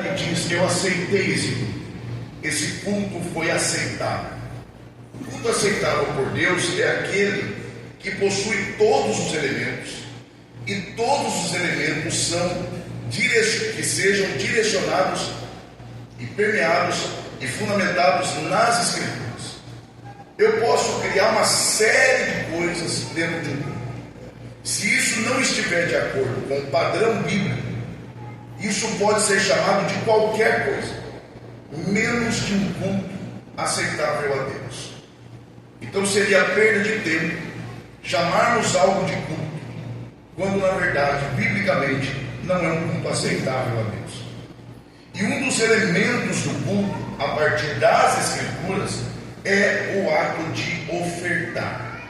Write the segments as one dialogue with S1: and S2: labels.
S1: Ele diz: eu aceitei esse culto. Esse culto foi aceitado. O culto aceitável por Deus é aquele que possui todos os elementos, e todos os elementos que sejam direcionados e permeados e fundamentados nas Escrituras. Eu posso criar uma série de coisas dentro de um culto. Se isso não estiver de acordo com o padrão bíblico, isso pode ser chamado de qualquer coisa, menos de um culto aceitável a Deus. Então seria perda de tempo chamarmos algo de culto, quando na verdade, biblicamente, não é um culto aceitável a Deus. E um dos elementos do culto, a partir das Escrituras, é o ato de ofertar.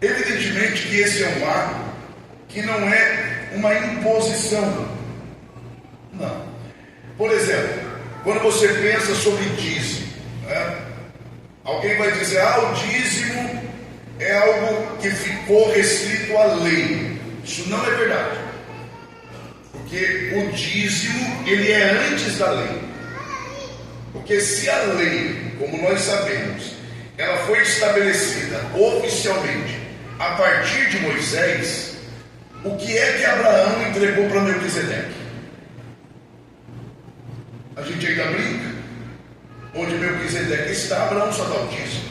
S1: Evidentemente que esse é um ato que não é uma imposição. Não. Por exemplo, quando você pensa sobre dízimo, né? Alguém vai dizer: o dízimo é algo que ficou restrito à lei. Isso não é verdade. Porque o dízimo, ele é antes da lei. Porque se a lei, como nós sabemos, ela foi estabelecida oficialmente a partir de Moisés, o que é que Abraão entregou para Melquisedeque? A gente ainda brinca. Onde Melquisedeque está, Abraão só dá o dízimo.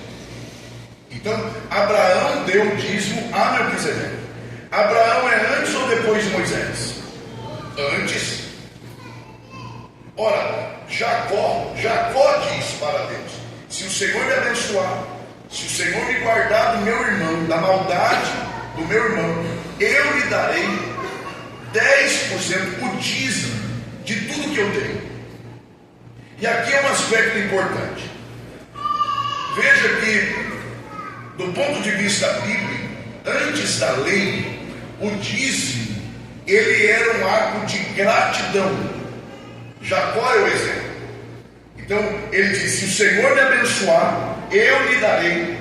S1: Então, Abraão deu o dízimo a Melquisedeque. Abraão é antes ou depois de Moisés? Antes. Ora, Jacó diz para Deus: se o Senhor me abençoar, se o Senhor me guardar do meu irmão, da maldade do meu irmão, eu lhe darei 10% o dízimo de tudo que eu tenho. E aqui é um aspecto importante. Veja que, do ponto de vista bíblico, antes da lei, o dízimo, ele era um ato de gratidão. Jacó é o exemplo. Então, ele diz: se o Senhor me abençoar, eu lhe darei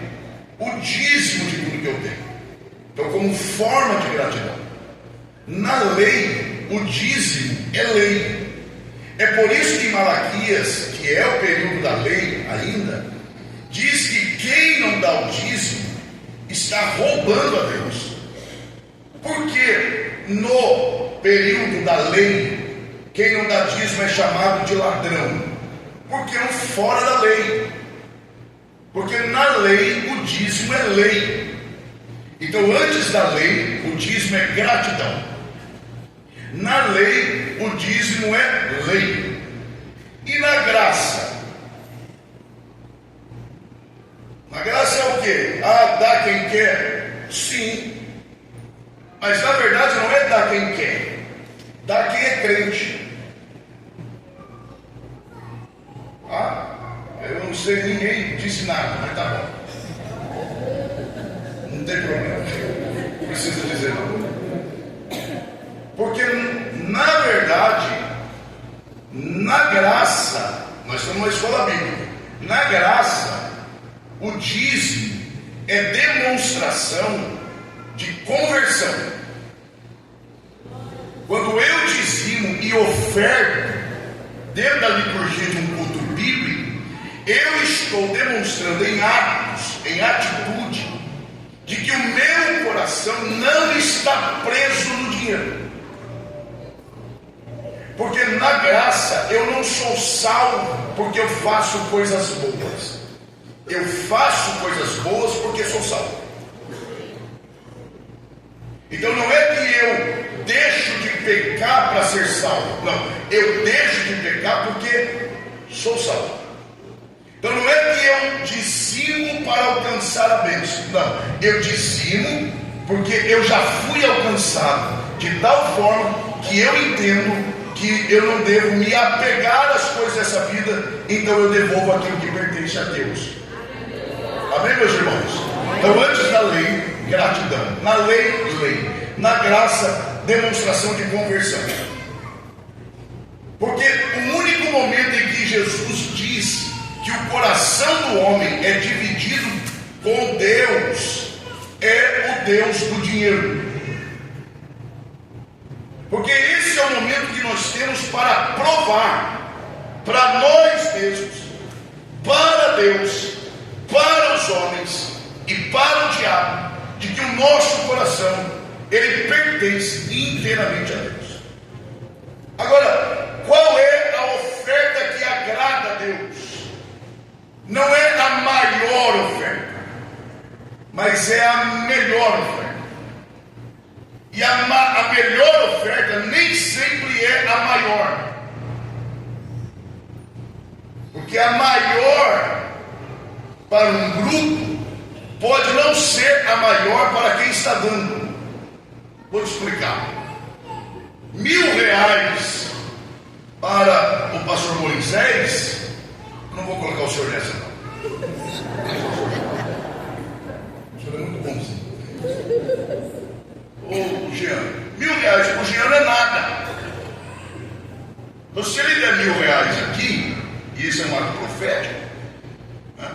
S1: o dízimo de tudo que eu tenho. Então, como forma de gratidão. Na lei, o dízimo é lei. É por isso que em Malaquias, que é o período da lei ainda, diz que quem não dá o dízimo está roubando a Deus. Porque no período da lei, quem não dá dízimo é chamado de ladrão. Porque é um fora da lei. Porque na lei o dízimo é lei. Então antes da lei o dízimo é gratidão. Na lei, o dízimo é lei. E na graça? Na graça é o quê? Dá quem quer? Sim. Mas na verdade não é dar quem quer. Dá quem é crente. Eu não sei, ninguém disse nada, mas tá bom. Não tem problema. Não precisa dizer não. Porque, na verdade, na graça, nós estamos numa escola bíblica, na graça, o dízimo é demonstração de conversão. Quando eu dizimo e oferto, dentro da liturgia de um culto bíblico, eu estou demonstrando em atos, em atitude, de que o meu coração não está preso no dinheiro. Porque na graça eu não sou salvo porque eu faço coisas boas. Eu faço coisas boas porque sou salvo. Então não é que eu deixo de pecar para ser salvo. Não, eu deixo de pecar porque sou salvo. Então não é que eu dizimo para alcançar a bênção. Não, eu dizimo porque eu já fui alcançado de tal forma que eu entendo que eu não devo me apegar às coisas dessa vida, então eu devolvo aquilo que pertence a Deus. Amém, meus irmãos? Então, antes da lei, gratidão. Na lei, lei. Na graça, demonstração de conversão. Porque o único momento em que Jesus diz que o coração do homem é dividido com Deus é o Deus do dinheiro. Porque esse é o momento que nós temos temos para provar para nós mesmos, para Deus, para os homens e para o diabo, de que o nosso coração, ele pertence inteiramente a Deus. Agora, qual é a oferta que agrada a Deus? Não é a maior oferta, mas é a melhor oferta. E a melhor oferta nem sempre é a maior, porque a maior para um grupo pode não ser a maior para quem está dando. Vou te explicar. R$1.000 para o pastor Moisés, não vou colocar o senhor nessa não. O senhor é muito bonzinho. Ô Jean, R$1.000 para o Jean não é nada. Então, se ele der R$1.000 aqui, e esse é um ato profético, né?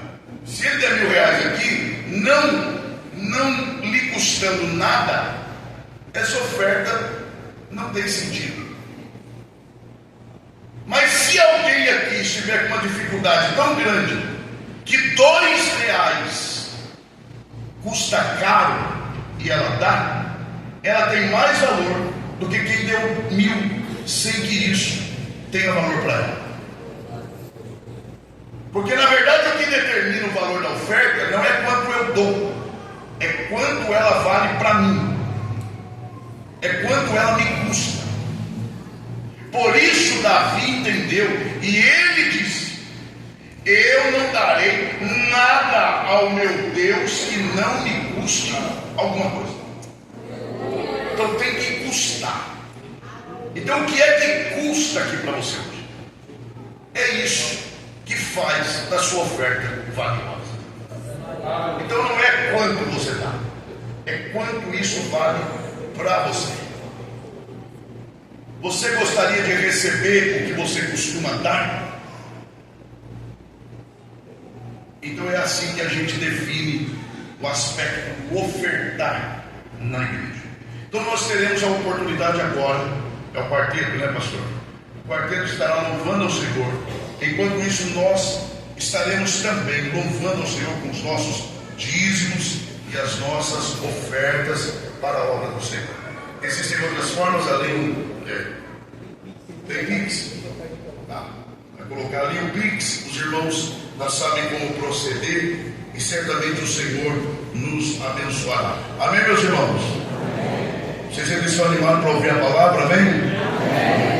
S1: Se ele der R$1.000 aqui, não lhe custando nada, essa oferta não tem sentido. Mas se alguém aqui estiver com uma dificuldade tão grande que R$2 custa caro e ela dá, ela tem mais valor do que quem deu 1.000 sem que isso tenha valor para ela. Porque na verdade o que determina o valor da oferta não é quanto eu dou, é quanto ela vale para mim, é quanto ela me custa. Por isso Davi entendeu e ele disse: eu não darei nada ao meu Deus que não me custe alguma coisa. Então tem que custar. Então o que é que custa aqui para você hoje? É isso que faz da sua oferta valiosa. Então não é quanto você dá, é quanto isso vale para você. Você gostaria de receber o que você costuma dar? Então é assim que a gente define o aspecto do ofertar na igreja. Então nós teremos a oportunidade agora, é o quarteto, né, pastor? O quarteto estará louvando ao Senhor. Enquanto isso, nós estaremos também louvando ao Senhor com os nossos dízimos e as nossas ofertas para a obra do Senhor. Existem outras formas além tem Pix, vai colocar ali o Pix. Os irmãos já sabem como proceder e certamente o Senhor nos abençoará. Amém, meus irmãos? Amém. Vocês ainda estão animados para ouvir a palavra? Amém? Amém.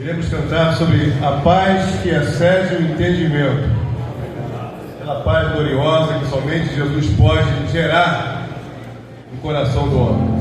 S2: Iremos cantar sobre a paz que excede o entendimento. Aquela paz gloriosa que somente Jesus pode gerar no coração do homem.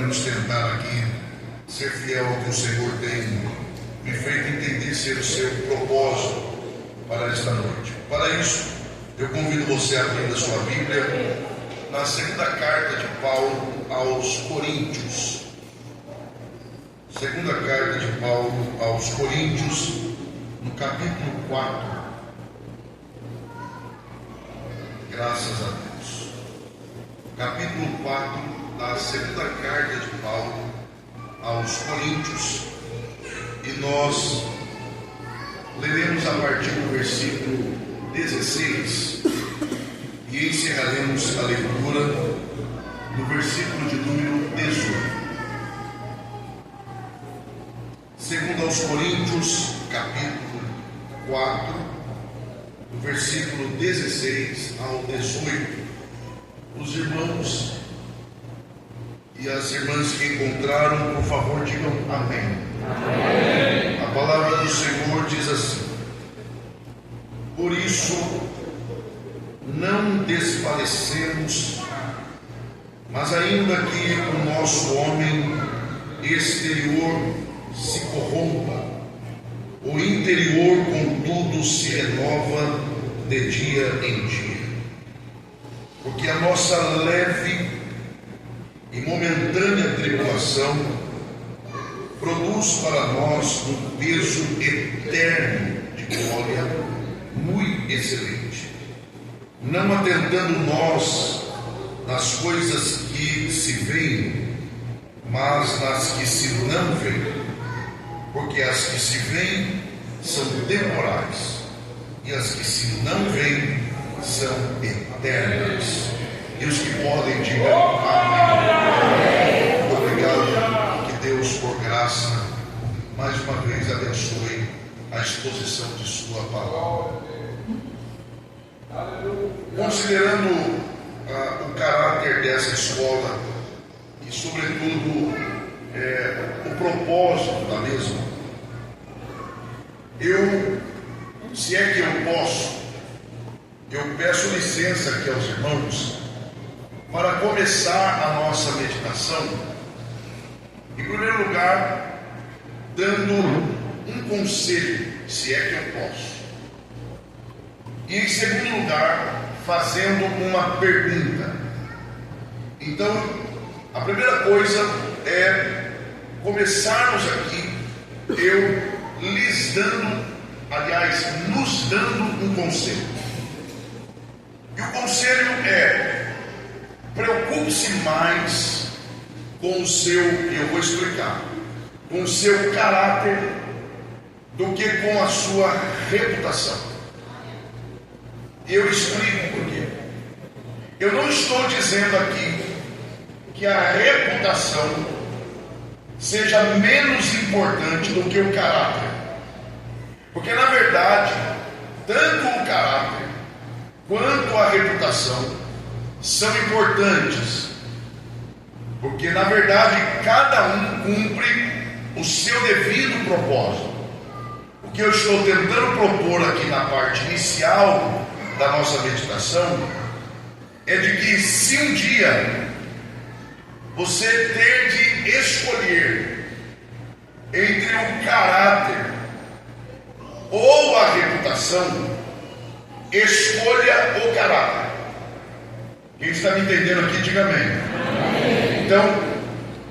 S1: iremos tentar aqui ser fiel ao que o Senhor tem me feito entender ser o seu propósito para esta noite. Para isso, eu convido você a abrir a sua Bíblia na segunda carta de Paulo aos Coríntios. Segunda carta de Paulo aos Coríntios, no capítulo 4. Graças a Deus. Capítulo 4 da segunda carta de Paulo aos Coríntios. E nós leremos a partir do versículo 16 e encerraremos a leitura do versículo de número 18. Segundo aos Coríntios, capítulo 4, do versículo 16 ao 18. Os irmãos e as irmãs que encontraram, por favor, digam amém. Amém. A palavra do Senhor diz assim: por isso não desfalecemos, mas ainda que o nosso homem exterior se corrompa, o interior, contudo, se renova de dia em dia. Porque a nossa leve e momentânea tribulação produz para nós um peso eterno de glória muito excelente, não atentando nós nas coisas que se veem, mas nas que se não veem. Porque as que se veem são temporais, e as que se não veem são eternas. E os que podem, digam amém. Obrigado, que Deus, por graça, mais uma vez abençoe a exposição de sua palavra. Considerando o caráter dessa escola e, sobretudo, o propósito da mesma, se é que eu posso, eu peço licença aqui aos irmãos para começar a nossa meditação, em primeiro lugar, dando um conselho, se é que eu posso, e em segundo lugar, fazendo uma pergunta. Então, a primeira coisa é começarmos aqui, eu lhes dando, aliás, nos dando um conselho. E o conselho é: preocupe-se mais com o seu, eu vou explicar, com o seu caráter do que com a sua reputação. Eu explico por quê. Eu não estou dizendo aqui que a reputação seja menos importante do que o caráter, porque na verdade tanto o caráter quanto a reputação são importantes, porque na verdade cada um cumpre o seu devido propósito. O que eu estou tentando propor aqui na parte inicial da nossa meditação é de que, se um dia você ter de escolher entre o caráter ou a reputação, escolha o caráter. Quem está me entendendo aqui, diga amém. Então,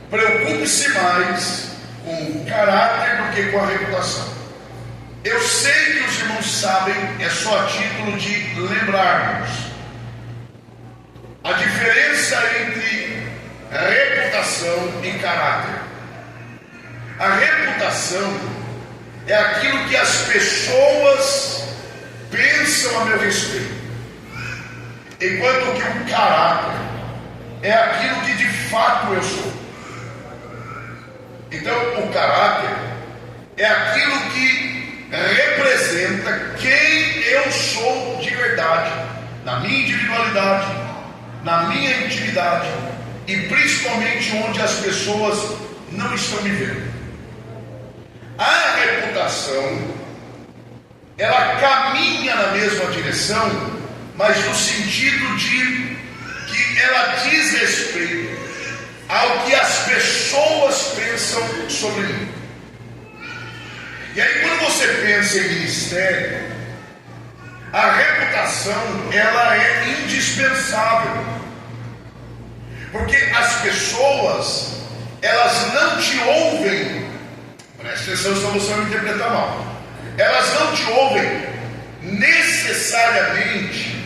S1: preocupe-se mais com o caráter do que com a reputação. Eu sei que os irmãos sabem, é só a título de lembrarmos a diferença entre reputação e caráter. A reputação é aquilo que as pessoas pensam a meu respeito, enquanto que o caráter é aquilo que de fato eu sou. Então, o caráter é aquilo que representa quem eu sou de verdade, na minha individualidade, na minha intimidade e principalmente onde as pessoas não estão me vendo. A reputação, ela caminha na mesma direção, mas no sentido de que ela diz respeito ao que as pessoas pensam sobre mim. E aí, quando você pensa em ministério, a reputação, ela é indispensável, porque as pessoas, elas não te ouvem, presta atenção, senão você vai me interpretar mal, elas não te ouvem necessariamente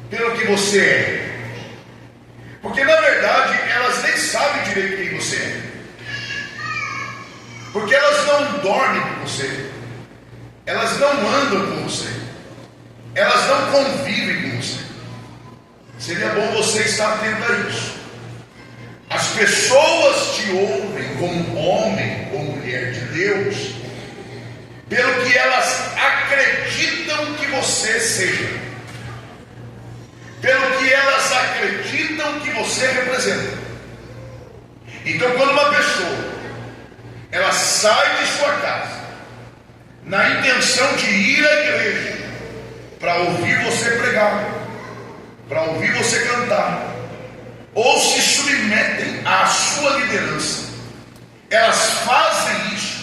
S1: pelo que você é, porque na verdade elas nem sabem direito quem você é, porque elas não dormem com você, elas não andam com você, elas não convivem com você. Seria bom você estar atento a isso. As pessoas te ouvem como homem ou mulher de Deus pelo que elas acreditam que você seja, pelo que elas acreditam que você representa. Então, quando uma pessoa ela sai de sua casa na intenção de ir à igreja para ouvir você pregar, para ouvir você cantar, ou se submetem à sua liderança, elas fazem isso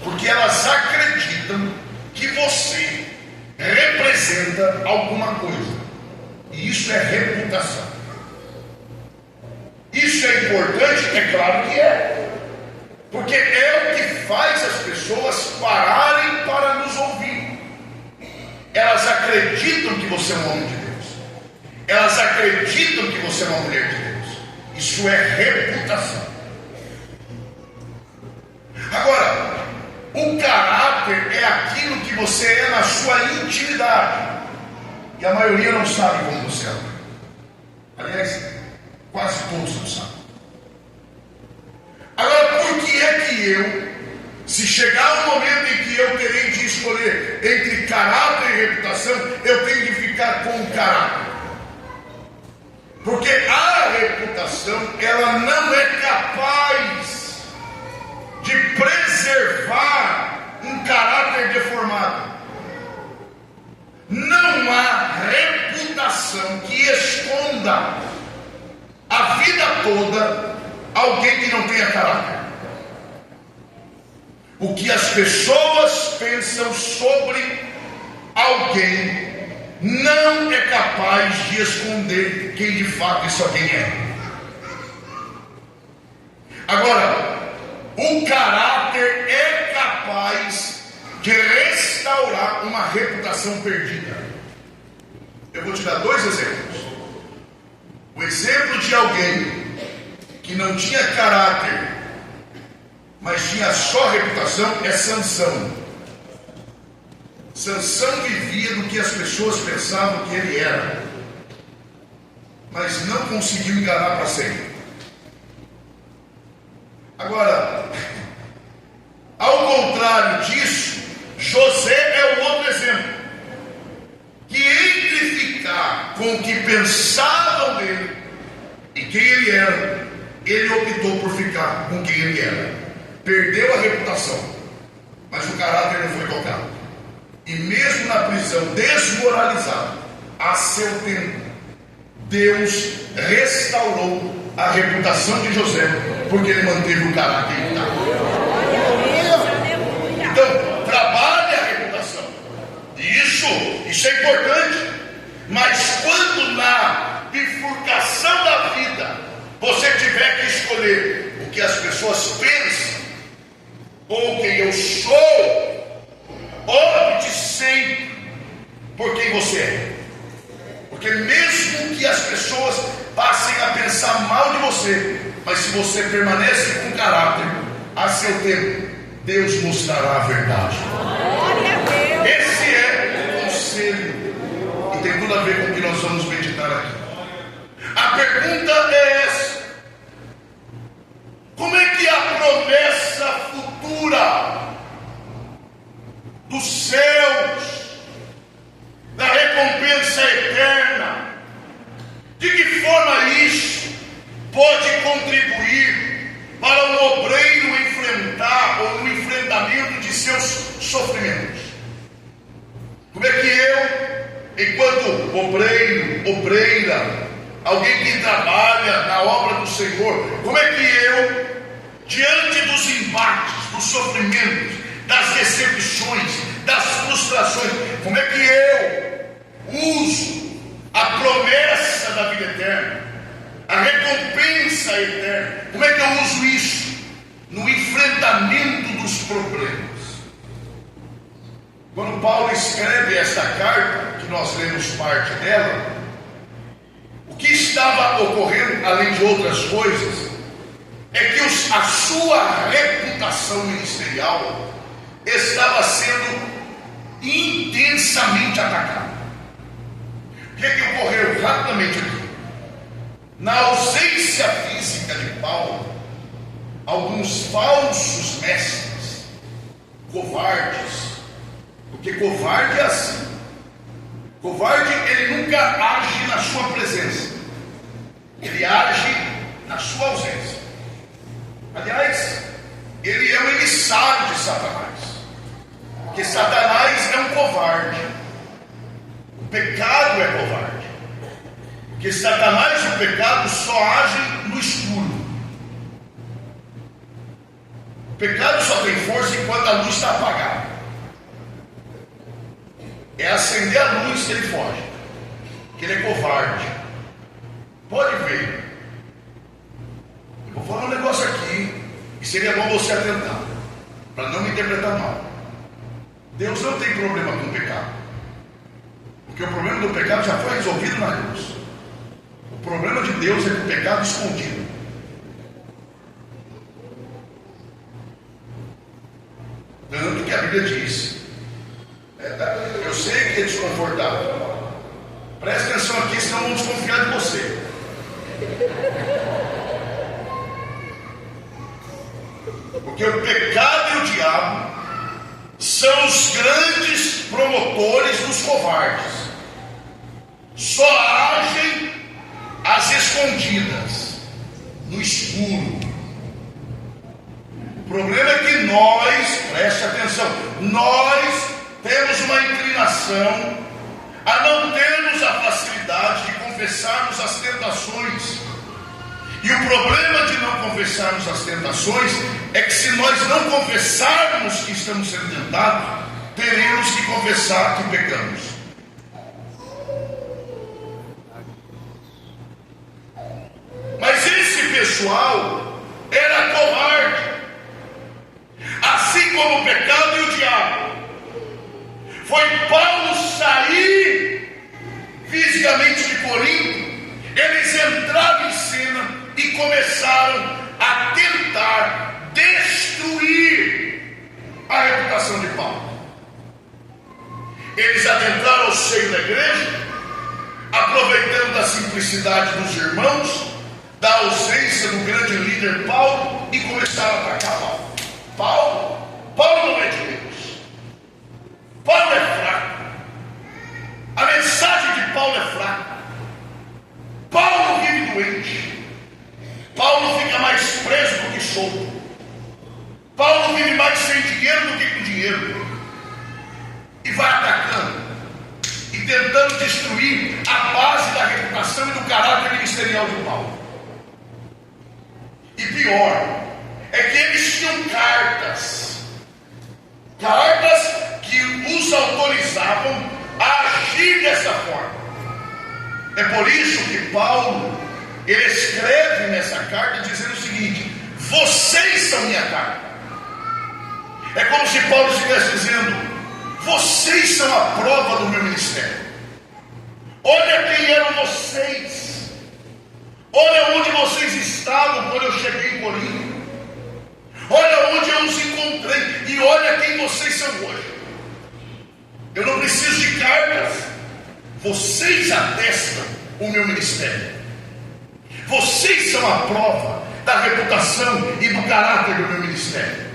S1: porque elas acreditam que você representa alguma coisa. E isso é reputação. Isso é importante? É claro que é, porque é o que faz as pessoas pararem para nos ouvir. Elas acreditam que você é um homem de Deus, elas acreditam que você é uma mulher de Deus. Isso é reputação. Agora, o caráter é aquilo que você é na sua intimidade, e a maioria não sabe como você é. Aliás, quase todos não sabem. Agora, por que é que eu, se chegar um momento em que eu terei de escolher entre caráter e reputação, eu tenho de ficar com o caráter? Porque a reputação, ela não é capaz de preservar um caráter deformado. Não há reputação que esconda a vida toda alguém que não tenha caráter. O que as pessoas pensam sobre alguém não é capaz de esconder quem de fato isso alguém é. Agora, o caráter é capaz de restaurar uma reputação perdida. Eu vou te dar dois exemplos. O exemplo de alguém que não tinha caráter, mas tinha só reputação, é Sansão. Sansão vivia do que as pessoas pensavam que ele era, mas não conseguiu enganar para sempre. Agora, ao contrário disso, José é o outro exemplo, que entre ficar com o que pensavam dele e quem ele era, ele optou por ficar com quem ele era. Perdeu a reputação, mas o caráter não foi tocado. E mesmo na prisão, desmoralizado, a seu tempo, Deus restaurou a reputação de José, porque ele manteve o caráter intacto. Então, trabalhe a reputação. Isso é importante. Mas quando na bifurcação da vida você tiver que escolher o que as pessoas pensam ou quem eu sou, opte sempre por quem você é. Porque mesmo que as pessoas passem a pensar mal de você, mas se você permanece com caráter, a seu tempo, Deus mostrará a verdade. Esse é o conselho, e tem tudo a ver com o que nós vamos meditar aqui. A pergunta é essa: como é que a promessa futura dos céus, da recompensa eterna, de que forma isso pode contribuir para o obreiro enfrentar ou no enfrentamento de seus sofrimentos? Como é que eu, enquanto obreiro, obreira, alguém que trabalha na obra do Senhor, como é que eu, diante dos embates, dos sofrimentos, das decepções, das frustrações, como é que eu uso a promessa da vida eterna, a recompensa eterna? Como é que eu uso isso no enfrentamento dos problemas? Quando Paulo escreve esta carta, que nós lemos parte dela, o que estava ocorrendo, além de outras coisas, é que a sua reputação ministerial estava sendo intensamente atacada. O que é que ocorreu rapidamente aqui? Na ausência física de Paulo, alguns falsos mestres, covardes, porque covarde é assim. Covarde, ele nunca age na sua presença, ele age na sua ausência. Aliás, ele é um emissário de Satanás, porque Satanás é um covarde. O pecado é covarde, porque Satanás e o pecado só agem no escuro. O pecado só tem força enquanto a luz está apagada. É acender a luz que ele foge, que ele é covarde. Pode ver. Eu vou falar um negócio aqui, e seria bom você atentar, para não me interpretar mal. Deus não tem problema com o pecado, porque o problema do pecado já foi resolvido na cruz. O problema de Deus é com o pecado escondido. Tanto que a Bíblia diz, eu sei que é desconfortável, preste atenção aqui, senão vão desconfiar de você. Porque o pecado e o diabo são os grandes promotores dos covardes. Só agem às escondidas, no escuro. O problema é que nós, preste atenção, nós temos uma inclinação a não termos a facilidade de confessarmos as tentações. E o problema de não confessarmos as tentações é que se nós não confessarmos que estamos sendo tentados, teremos que confessar que pecamos. Mas esse pessoal era covarde, assim como o pecado e o diabo. Foi Paulo sair fisicamente de Corinto, eles entraram em cena e começaram a tentar destruir a reputação de Paulo. Eles adentraram ao seio da igreja, aproveitando da simplicidade dos irmãos, da ausência do grande líder Paulo, e começaram a atacar Paulo. Paulo não é de Deus. Paulo é fraco. A mensagem de Paulo é fraca. Paulo vive doente. Paulo fica mais preso do que solto. Paulo vive mais sem dinheiro do que com dinheiro. E vai atacando e tentando destruir a base da reputação e do caráter ministerial de Paulo. E pior, é que eles tinham cartas que os autorizavam a agir dessa forma. É por isso que Paulo, ele escreve nessa carta dizendo o seguinte: vocês são minha carta. É como se Paulo estivesse dizendo: vocês são a prova do meu ministério. Olha quem eram vocês. Olha onde vocês estavam quando eu cheguei em Corinto. Olha onde eu os encontrei. E olha quem vocês são hoje. Eu não preciso de cartas. Vocês atestam o meu ministério. Vocês são a prova da reputação e do caráter do meu ministério.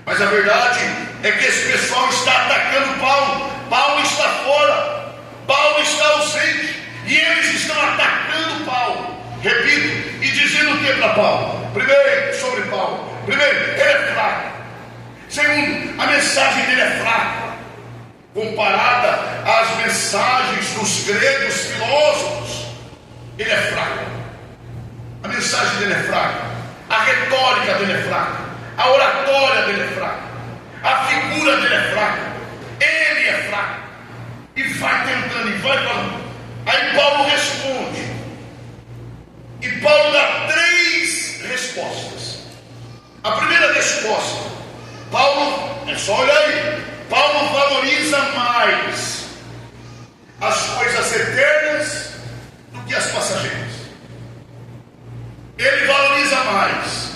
S1: Mas a verdade é que esse pessoal está atacando Paulo. Paulo está fora. Paulo está ausente. E eles estão atacando Paulo. Repito, e dizendo o que para Paulo? Primeiro, sobre Paulo. Primeiro, ele é fraco. Segundo, a mensagem dele é fraca, comparada às mensagens dos gregos filósofos. Ele é fraco. dele é fraca, a figura dele é fraca, ele é fraco. E vai tentando, e vai falando. Aí Paulo responde. E Paulo dá 3 respostas. A primeira resposta, Paulo, é só olhar aí, Paulo valoriza mais as coisas eternas do que as passageiras. Ele valoriza mais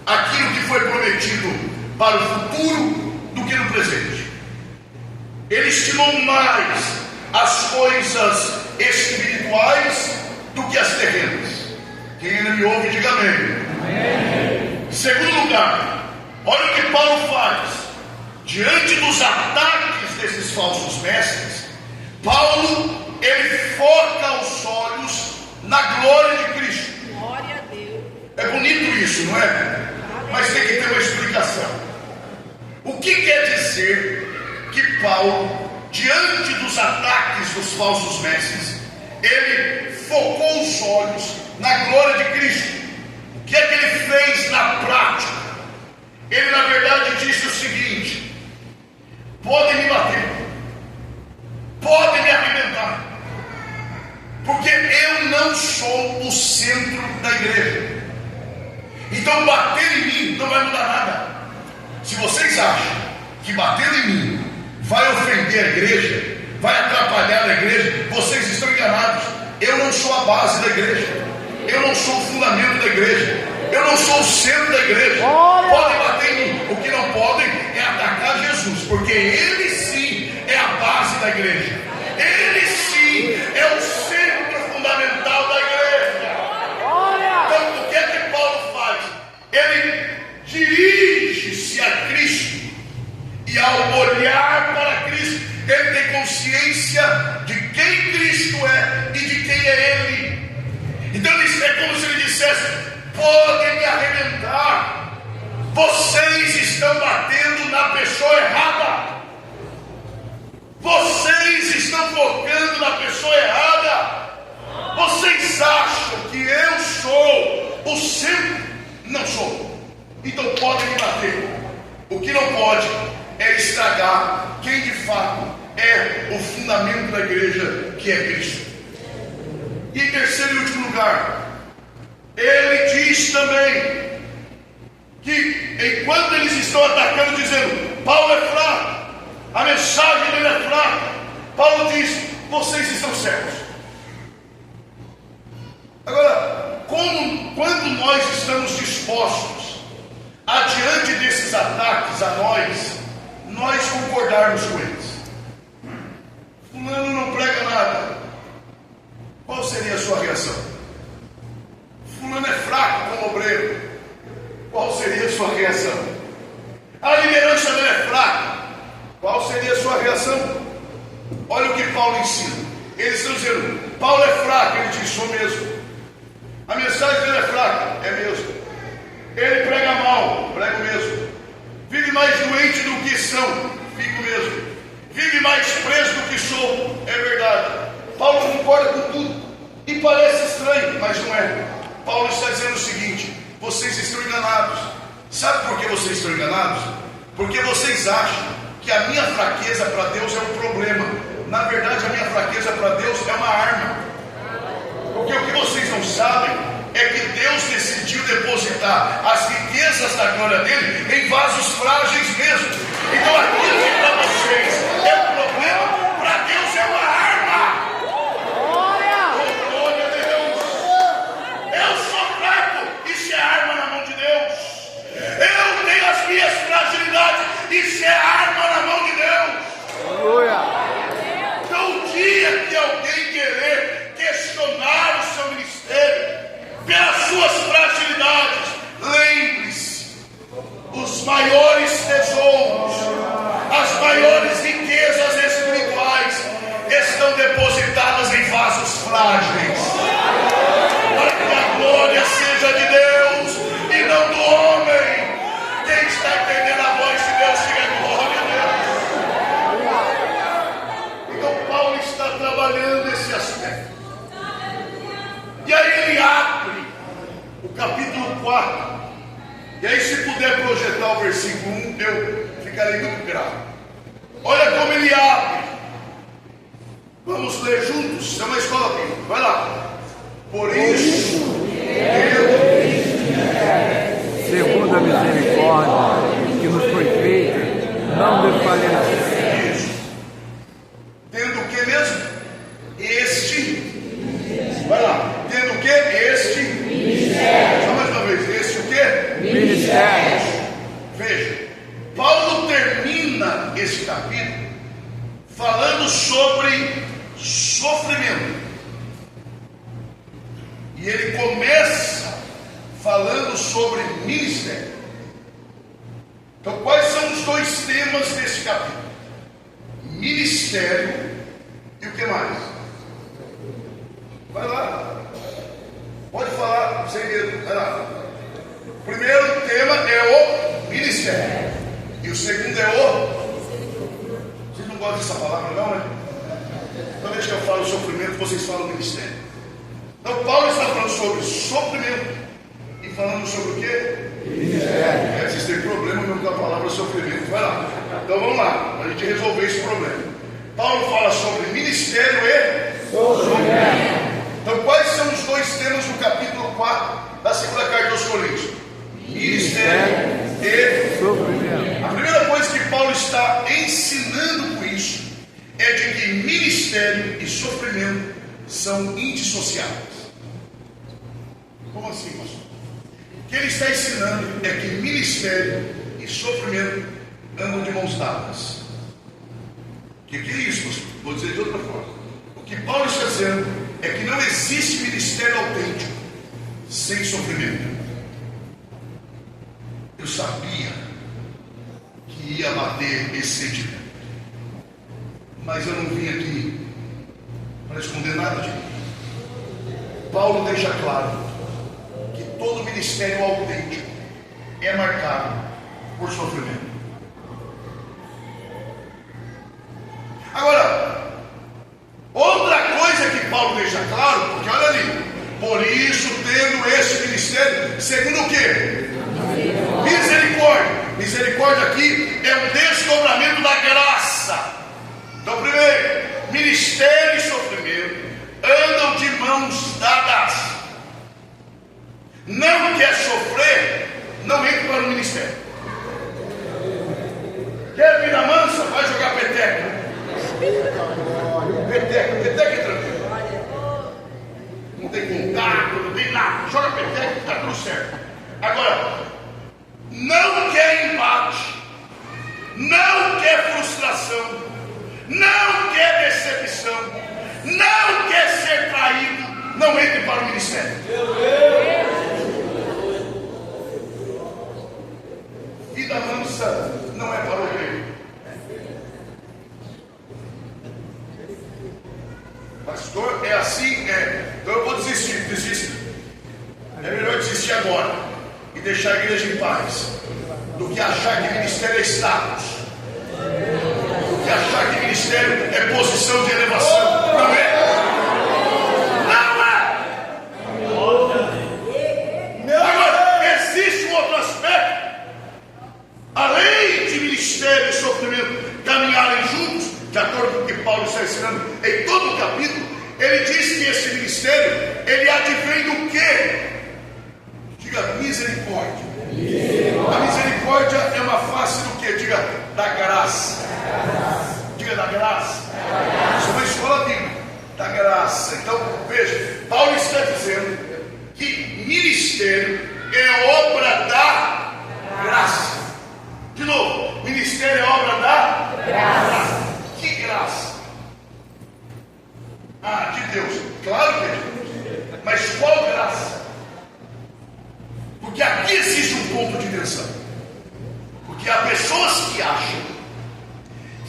S1: aquilo que foi prometido para o futuro do que no presente. Ele estimou mais as coisas espirituais do que as terrenas. Quem ainda me ouve, diga amém. Amém. Segundo lugar, olha o que Paulo faz. Diante dos ataques desses falsos mestres, Paulo, ele foca os olhos na glória de Cristo.
S3: Glória a Deus.
S1: É bonito isso, não é? Mas tem que ter uma explicação. O que quer dizer que Paulo, diante dos ataques dos falsos mestres, ele focou os olhos na glória de Cristo? O que é que ele fez na prática? Ele, na verdade, disse o seguinte: podem me bater, podem me arrebentar, porque eu não sou o centro da igreja. Então bater em mim não vai mudar nada. Se vocês acham que bater em mim vai ofender a igreja, vai atrapalhar a igreja, vocês estão enganados. Eu não sou a base da igreja, eu não sou o fundamento da igreja, eu não sou o centro da igreja. Podem bater em mim, o que não podem é atacar Jesus, porque ele sim é a base da igreja, ele sim é o centro fundamental da igreja. Então o que é que Paulo faz? Ele dirige-se a Cristo, e ao olhar para Cristo, ele tem consciência de quem Cristo é e de quem é ele. Então é como se ele dissesse: podem me arrebentar, vocês estão batendo na pessoa errada, vocês estão focando na pessoa errada, vocês acham que eu sou o centro? Não sou. Então podem me bater. O que não pode é estragar quem de fato é o fundamento da igreja, que é Cristo. E em terceiro e último lugar, ele diz também que enquanto eles estão atacando, dizendo Paulo é fraco, a mensagem dele é fraca, Paulo diz: vocês estão certos. Agora, quando nós estamos dispostos, adiante desses ataques a nós concordarmos com eles. Fulano não prega nada, qual seria a sua reação? Fulano é fraco como obreiro, qual seria a sua reação? A liderança dele é fraca, qual seria a sua reação? Olha o que Paulo ensina. Eles estão dizendo: Paulo é fraco, ele diz: sou mesmo. A mensagem dele é fraca, é mesmo. Ele prega mal, prego mesmo. Vive mais doente do que são, fico mesmo. Vive mais preso do que sou, é verdade. Paulo concorda com tudo, e parece estranho, mas não é. Paulo está dizendo o seguinte: vocês estão enganados. Sabe por que vocês estão enganados? Porque vocês acham que a minha fraqueza para Deus é um problema. Na verdade, a minha fraqueza para Deus é uma arma. Porque o que vocês não sabem é que Deus decidiu depositar as riquezas da glória dele em vasos frágeis mesmo. Então aquilo que para vocês é um problema, para Deus é uma arma. Glória a Deus. Eu sou fraco, isso é arma na mão de Deus. Eu tenho as minhas fragilidades, isso é arma na mão de Deus. Então o dia que alguém querer questionar o seu ministério pelas suas fragilidades, lembre-se: os maiores tesouros, as maiores riquezas espirituais estão depositadas em vasos frágeis, para que a glória seja de Deus e não do homem. Quem está entendendo a voz de Deus, diga glória a Deus. Então Paulo está trabalhando esse aspecto. E aí ele abre o capítulo 4, E aí, se puder projetar o versículo 1, eu ficarei muito grato. Olha como ele abre. Vamos ler juntos. É uma escola bíblica. Vai lá. Por isso,
S3: segundo a misericórdia que nos foi feita, não desfaleça.
S1: Isso. Tendo o que mesmo? Este. Vai lá. Tendo o que? Este. Ministério. Só mais uma vez. Este o que?
S3: Ministério.
S1: Veja. Paulo termina esse capítulo falando sobre sofrimento. E ele começa falando sobre ministério. Então, quais são os dois temas desse capítulo? Ministério e o que mais? Vai lá. Pode falar sem medo. Vai lá. O primeiro tema é o ministério. E o segundo é o... Vocês não gostam dessa palavra não, né? Toda vez que eu falo sofrimento, vocês falam ministério. Então Paulo está falando sobre sofrimento e falando sobre o quê? Ministério. Vocês têm problema mesmo com a palavra sofrimento. Vai lá. Então vamos lá, para a gente resolver esse problema. Paulo fala sobre ministério e sofrimento. Então quais são os dois temas do capítulo 4 da segunda carta aos Coríntios? Ministério e sofrimento. A primeira coisa que Paulo está ensinando com isso é de que ministério e sofrimento são indissociáveis. Como assim, pastor? O que ele está ensinando é que ministério e sofrimento andam de mãos dadas. O que é isso, pastor? Vou dizer de outra forma. O que Paulo está dizendo é que não existe ministério autêntico sem sofrimento. Eu sabia que ia bater esse sentimento, mas eu não vim aqui para esconder nada de mim. Paulo deixa claro que todo ministério autêntico é marcado por sofrimento. Agora, outra coisa que Paulo deixa claro, porque olha ali, por isso tendo este ministério, segundo o quê? Misericórdia. Misericórdia aqui é um desdobramento da graça. Então, primeiro, ministério e sofrimento andam de mãos dadas. Não quer sofrer, não entre para o ministério. Quer vida mansa? Vai jogar peteca. Peteca é tranquilo. Não tem contato, não tem nada. Joga peteca e está tudo certo. Agora, não quer embate, não quer frustração, não quer decepção, não quer ser traído, não entre para o ministério. Vida mansa não é para o rei. Pastor, é assim? É. Então eu vou desistir. É melhor desistir agora e deixar a igreja em paz do que achar que ministério é status, do que achar que ministério é posição de elevação. Não é. Agora, existe um outro aspecto, além de ministério e sofrimento caminharem juntos, de acordo com o que Paulo está ensinando em todo o capítulo. Ele diz que esse ministério, ele advém do quê? Diga misericórdia. A misericórdia é uma face do quê? Diga da graça. Diga da graça. Isso é uma escola bíblica. Da graça. Então, veja, Paulo está dizendo que ministério é obra da graça. De novo, ministério é obra da graça. Que graça? Ah, de Deus. Claro que é de Deus. Mas qual graça? Porque aqui existe um ponto de tensão. Porque há pessoas que acham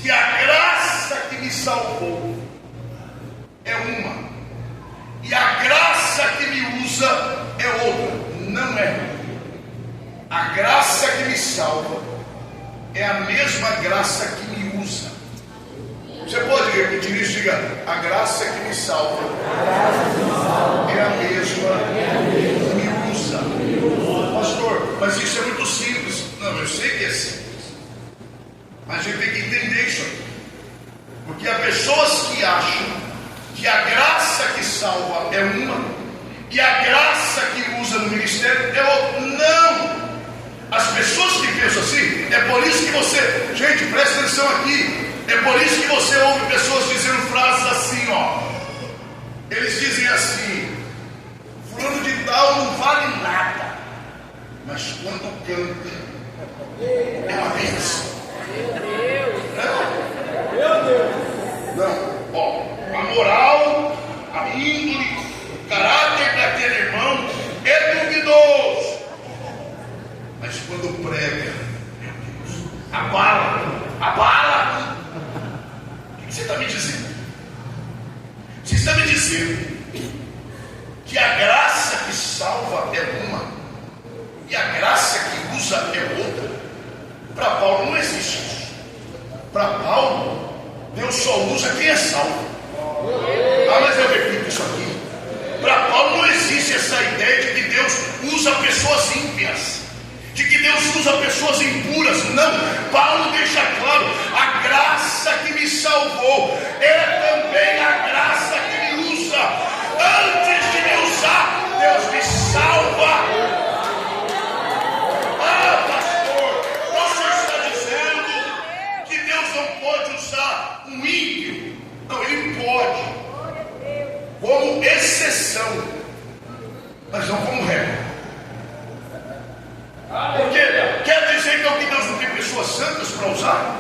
S1: que a graça que me salvou é uma, e a graça que me usa é outra. Não é. A graça que me salva é a mesma graça que me usa. Você pode repetir isso? Diga: a graça que me salva é a mesma que me usa. Pastor, mas isso é muito A gente tem que entender isso aqui. Porque há pessoas que acham que a graça que salva é uma e a graça que usa no ministério é outra. Não! As pessoas que pensam assim, é por isso que você, gente, presta atenção aqui, é por isso que você ouve pessoas dizendo frases assim, ó. Eles dizem assim: fulano de tal não vale nada, mas quando canta é uma bênção. Não, ó, a moral, a índole, o caráter daquele irmão é duvidoso, mas quando prega, meu Deus, abala. O que você está me dizendo? Você está me dizendo que a graça que salva é uma e a graça que usa é outra? Para Paulo não existe isso. Para Paulo, Deus só usa quem é salvo. Ah, mas eu repito isso aqui. Para Paulo não existe essa ideia de que Deus usa pessoas ímpias, de que Deus usa pessoas impuras. Não, Paulo deixa claro: a graça que me salvou é também a graça que me usa. Antes de me usar, Deus me salva. Ah, pastor, você está dizendo que Deus não pode usar um ímpio? Não, Ele pode, como exceção, mas não como regra. Porque quer dizer então que Deus não tem pessoas santas para usar?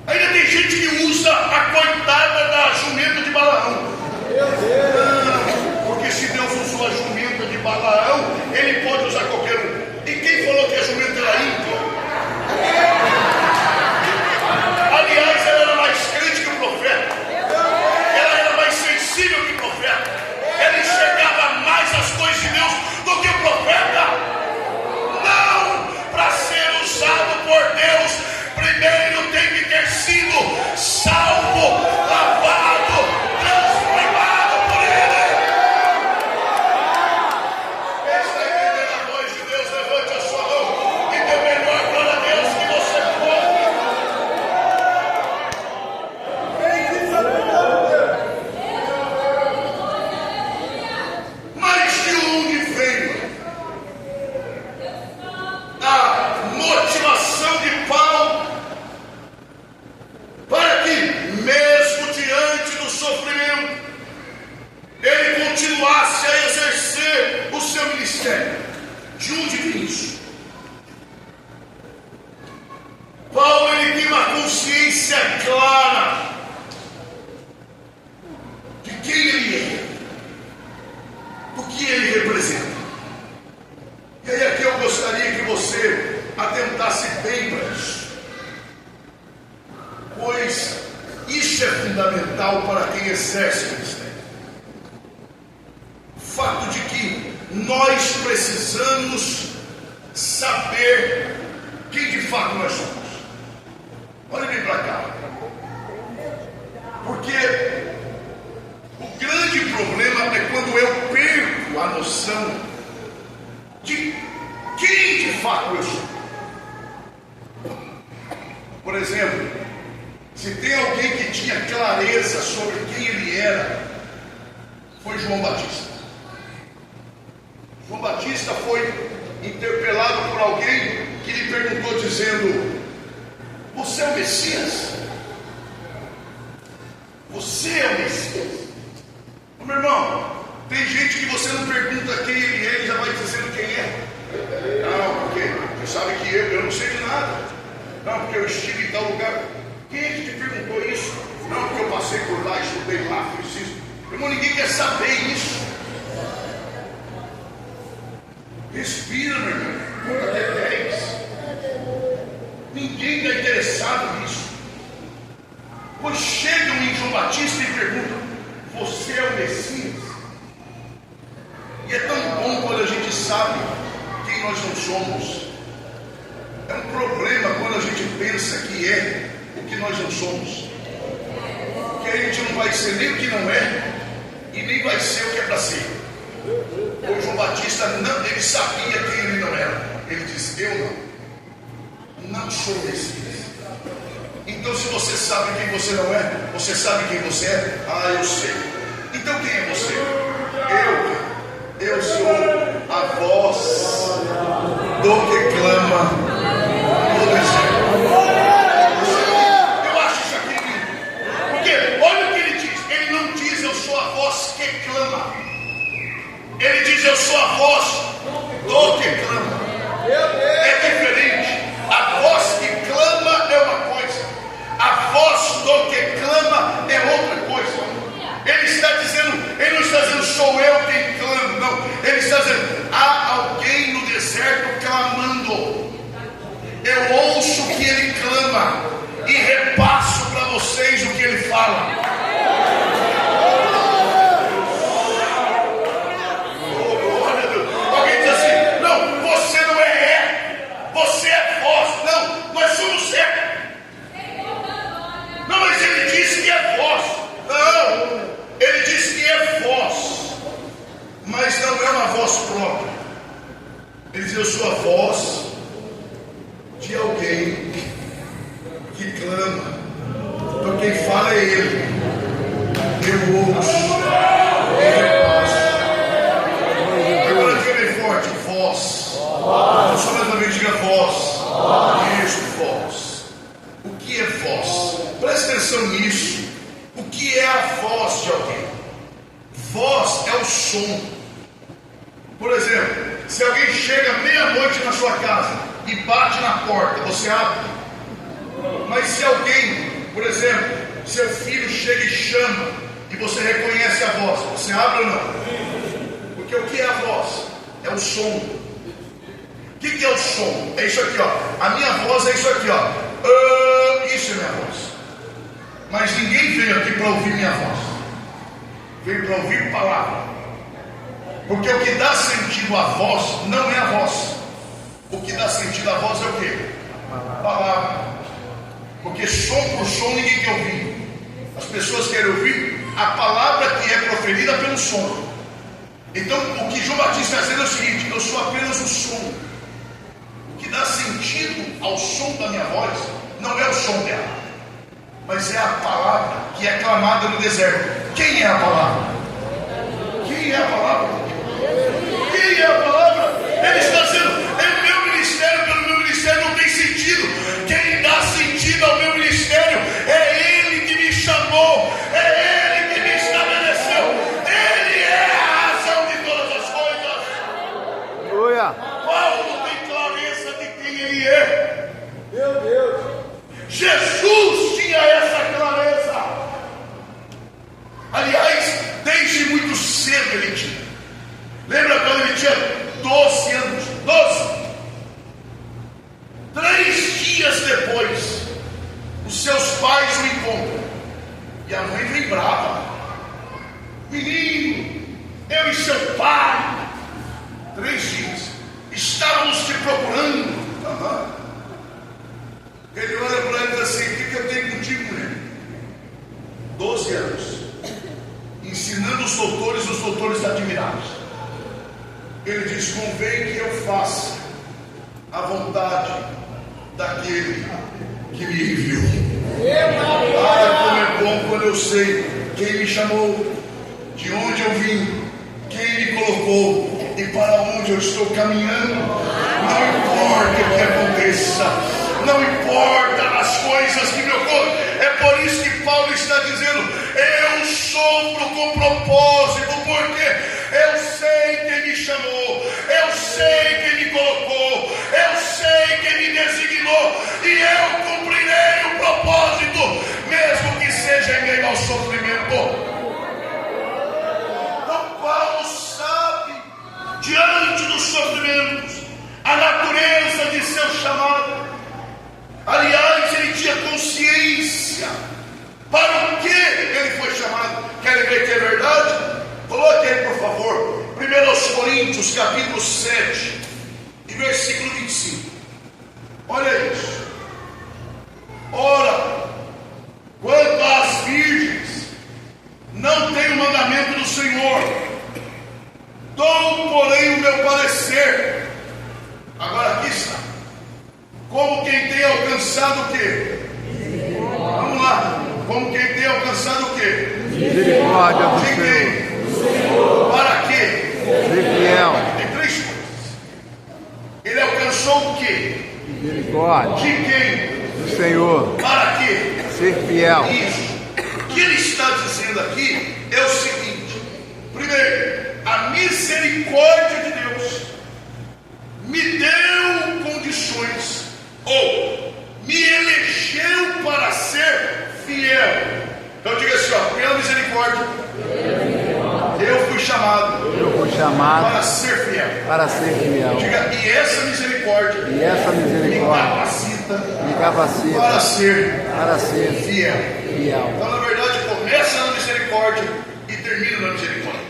S1: Ainda tem gente que usa a coitada da jumenta de Balaão. Porque se Deus usou a jumenta de Balaão, Ele pode usar qualquer um. E quem falou que a jumenta era ímpia? Aliás, ela era mais crente que o profeta. Ela era mais sensível que o profeta. Ela enxergava mais as coisas de Deus do que o profeta. Para ser usado por Deus, primeiro tem que ter sido salvo, lavado, transformado por Ele. Quem está entendendo a voz de Deus, levante a sua mão e dê o melhor glória a Deus que você pode. Mas de onde veio a motivação de Paulo para que, mesmo diante do sofrimento, ele continuasse a exercer o seu ministério? De onde vem isso? Paulo, ele tem uma consciência clara de quem ele é, do que ele representa. E aí aqui eu gostaria que você atentasse bem para isso, pois isso é fundamental para quem exerce o ministério. O fato de que nós precisamos saber quem de fato nós somos. Olha bem para cá, porque o grande problema é quando eu perco a noção de quem de fato eu sou. Por exemplo, se tem alguém que tinha clareza sobre quem ele era, foi João Batista. João Batista foi interpelado por alguém que lhe perguntou dizendo: você é o Messias? Você é o Messias? Meu irmão, tem gente que você não pergunta quem ele é, ele já vai dizendo quem é. Não, porque você sabe que eu não sei de nada. Não, porque eu estive em tal lugar. Quem é que te perguntou isso? Não, porque eu passei por lá, estudei lá, fiz isso. Irmão, ninguém quer saber isso. Respira, meu irmão. Conta até 10. Ninguém está interessado nisso. Pois chegam em João Batista e perguntam: você é o Messias? E é tão bom quando a gente sabe quem nós não somos. É um problema quando a gente pensa que é o que nós não somos, que a gente não vai ser nem o que não é e nem vai ser o que é para ser. O João Batista não, ele sabia quem ele não era. Ele disse: eu não sou Messias. Então, se você sabe quem você não é, você sabe quem você é? Ah, eu sei. Então, quem é você? Eu sou a voz do que clama no deserto. Eu acho isso aqui lindo. Porque, olha o que ele diz. Ele não diz eu sou a voz que clama. Ele diz eu sou a voz do que clama. É diferente. A voz que clama é uma coisa. A voz do que clama é outra coisa. Ele está dizendo, ele não está dizendo sou eu quem clamo, não. Ele está dizendo, há alguém no deserto clamando. Eu ouço o que ele clama e repasso para vocês o que ele fala. Oh, glória a Deus. Alguém diz assim, não, você não é, você é voz. Não, nós somos eco. Não, mas ele disse que é voz. Não, ele disse que é voz, mas não é uma voz própria. Ele diz, eu sou a voz de alguém que clama. Então quem fala é ele. Eu ouço e repasso. Agora diga bem forte, voz. Não só mais uma vez diga voz. Isso, voz. O que é voz? Presta atenção nisso. O que é a voz de alguém? Voz é o som. Por exemplo, se alguém chega meia-noite na sua casa e bate na porta, você abre. Mas se alguém, por exemplo, seu filho chega e chama e você reconhece a voz, você abre ou não? Porque o que é a voz? É o som. O que é o som? É isso aqui, ó. A minha voz é isso aqui, ó. Isso é minha voz. Mas ninguém veio aqui para ouvir minha voz. Veio para ouvir palavra. Porque o que dá sentido à voz não é a voz. O que dá sentido à voz é o quê? Palavra. Porque som por som ninguém quer ouvir. As pessoas querem ouvir a palavra que é proferida pelo som. Então o que João Batista está dizendo é o seguinte: eu sou apenas o som. O que dá sentido ao som da minha voz não é o som dela, mas é a palavra que é clamada no deserto. Quem é a palavra? Quem é a palavra? Quem é a palavra? Ele está dizendo, é o meu ministério, pelo meu ministério não tem sentido. Quem dá sentido ao meu ministério é Ele que me chamou, é Ele que me estabeleceu. Ele é a razão de todas as coisas.
S3: Aleluia.
S1: Paulo tem clareza de quem Ele é. Meu Deus. Jesus tinha essa clareza. Aliás, desde muito cedo ele tinha. Lembra quando ele tinha 12 anos? 12. 3 dias depois, os seus pais o encontram. E a mãe vem brava. Menino, eu e seu pai, 3 dias, estávamos te procurando. Ele olha para ele e diz assim: o que eu tenho contigo, mulher? 12 anos, ensinando os doutores admirados. Ele diz: convém que eu faça a vontade daquele que me enviou. Ah, como é bom quando eu sei quem me chamou, de onde eu vim, quem me colocou e para onde eu estou caminhando. Não importa o que aconteça, não importa as coisas que me ocorram. É por isso que Paulo está dizendo: eu sofro com propósito, porque eu sei quem me chamou, eu sei quem me colocou, eu sei quem me designou, e eu cumprirei o propósito, mesmo que seja em meio ao sofrimento. Então Paulo sabe, diante dos sofrimentos, a natureza de seu chamado. Aliás, ele tinha consciência para o que ele foi chamado. Querem ver que é verdade? Coloque aí, por favor, 1 Coríntios capítulo 7 e versículo 25. Olha isso. Ora, quanto às virgens, não tem o mandamento do Senhor, dou, porém, o meu parecer. Agora aqui está. Como quem tem alcançado o quê? lá, como quem tem alcançado o quê?
S3: Misericórdia do
S1: De
S3: Senhor.
S1: quem? Para quê?
S3: Ser fiel.
S1: De Cristo. Ele alcançou o quê?
S3: Misericórdia
S1: De quem?
S3: do Senhor.
S1: Para quê?
S3: Ser fiel.
S1: Isso. O que ele está dizendo aqui é o seguinte: primeiro, a misericórdia de Deus me deu condições, ou me elegeu para ser fiel. Então diga assim, ó, pela misericórdia, eu fui chamado para ser fiel.
S3: Para ser fiel.
S1: Diga, e essa misericórdia
S3: E essa misericórdia
S1: me
S3: me capacita
S1: para ser
S3: para ser
S1: fiel.
S3: fiel.
S1: Então, na verdade, começa na misericórdia e termina na misericórdia.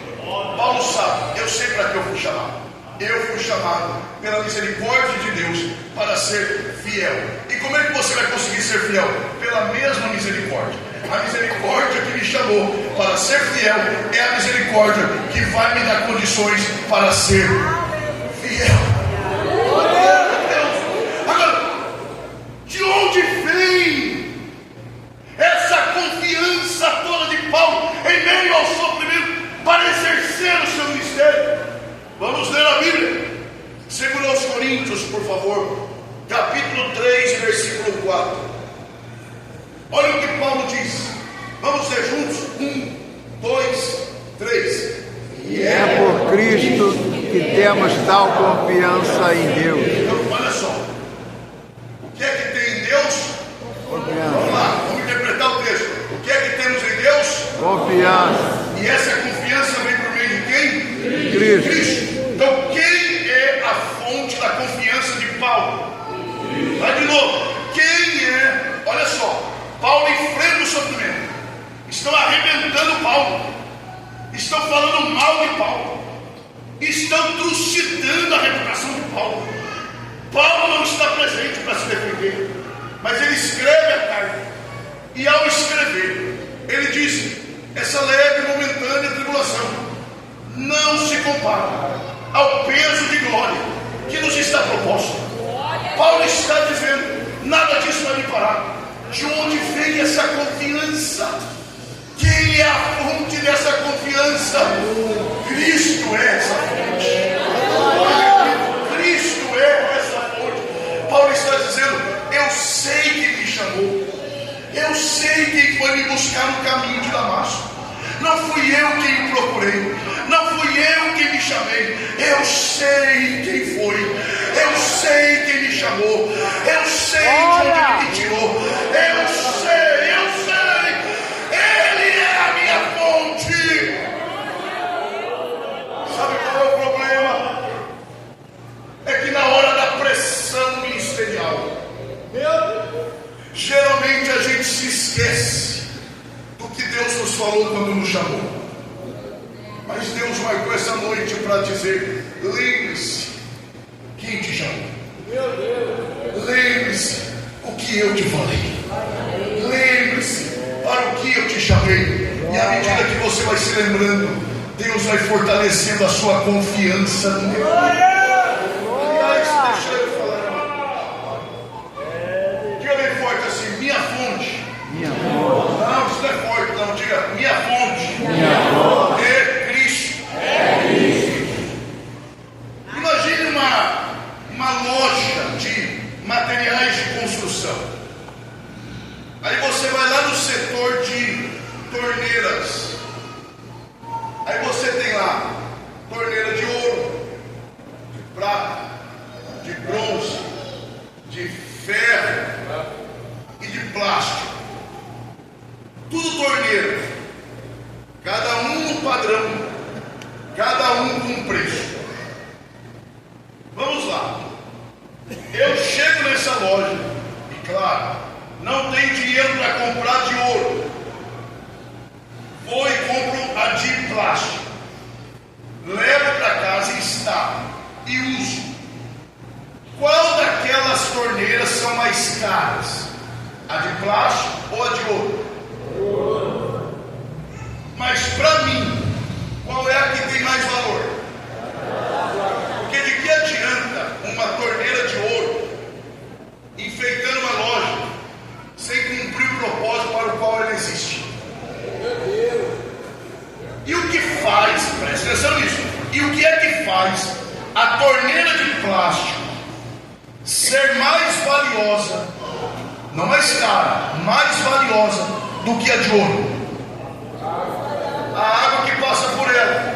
S1: Paulo sabe, eu sei para que eu fui chamado. Eu fui chamado pela misericórdia de Deus para ser fiel. E como é que você vai conseguir ser fiel? Pela mesma misericórdia. A misericórdia que me chamou para ser fiel é a misericórdia que vai me dar condições para ser fiel. Agora, de onde vem essa confiança toda de Paulo em meio ao sofrimento para exercer o seu ministério? Vamos ler a Bíblia. 2 Coríntios, por favor, capítulo 3, versículo 4. Olha o que Paulo diz. Vamos ler juntos? 1, 2, 3.
S3: E é por Cristo que temos tal confiança em Deus.
S1: Então, olha só. O que é que tem em Deus? Vamos
S3: Confiança.
S1: lá, vamos interpretar o texto. O que é que temos em Deus?
S3: Confiança.
S1: E essa confiança vem por meio de quem?
S3: Cristo.
S1: Cristo. Então, quem é a fonte da confiança de Paulo? Vai de novo. Quem é? Olha só. Paulo enfrenta o sofrimento. Estão arrebentando Paulo. Estão falando mal de Paulo. Estão trucidando a reputação de Paulo. Paulo não está presente para se defender, mas ele escreve a carta. E ao escrever, ele diz: essa leve e momentânea tribulação não se compara ao peso de glória que nos está proposto. Paulo está dizendo: nada disso vai me parar. De onde vem essa confiança? Quem é a fonte dessa confiança? Cristo é essa fonte. Cristo é essa fonte. Paulo está dizendo: eu sei quem me chamou. Eu sei quem foi me buscar no caminho de Damasco. Não fui eu quem o procurei. Não fui eu quem me chamei. Eu sei quem foi. Eu sei quem me chamou. Eu sei de onde ele me tirou. Eu sei. Ele é a minha fonte. Sabe qual é o problema? É que na hora da pressão ministerial, geralmente a gente se esquece do que Deus nos falou quando nos chamou. Mas Deus marcou essa noite para dizer: lembre-se quem te chamou. Lembre-se o que eu te falei. Lembre-se para o que eu te chamei. E à medida que você vai se lembrando, Deus vai fortalecendo a sua confiança no Deus. Aliás, deixa eu falar. Diga bem forte assim: minha fonte.
S3: Minha fonte.
S1: Não, isso não é forte, não. Diga: minha fonte.
S3: Minha fonte.
S1: É Cristo. Imagine uma loja de materiais de construção. Aí você vai lá no setor de torneiras. Aí você tem lá torneira de ouro, de prata, de bronze, de ferro e de plástico. Tudo torneira. Cada um no padrão, cada um com um preço. Vamos lá. Eu chego nessa loja e, claro, não tenho dinheiro para comprar de ouro. Vou e compro a de plástico. Levo para casa e instalo e uso. Qual daquelas torneiras são mais caras? A de plástico ou a de ouro? Mas para mim, qual é a que tem mais valor? Porque de que adianta uma torneira de ouro enfeitando uma loja sem cumprir o propósito para o E o que é que faz a torneira de plástico ser mais valiosa, não mais cara, mais valiosa do que a de ouro? A água que passa por ela.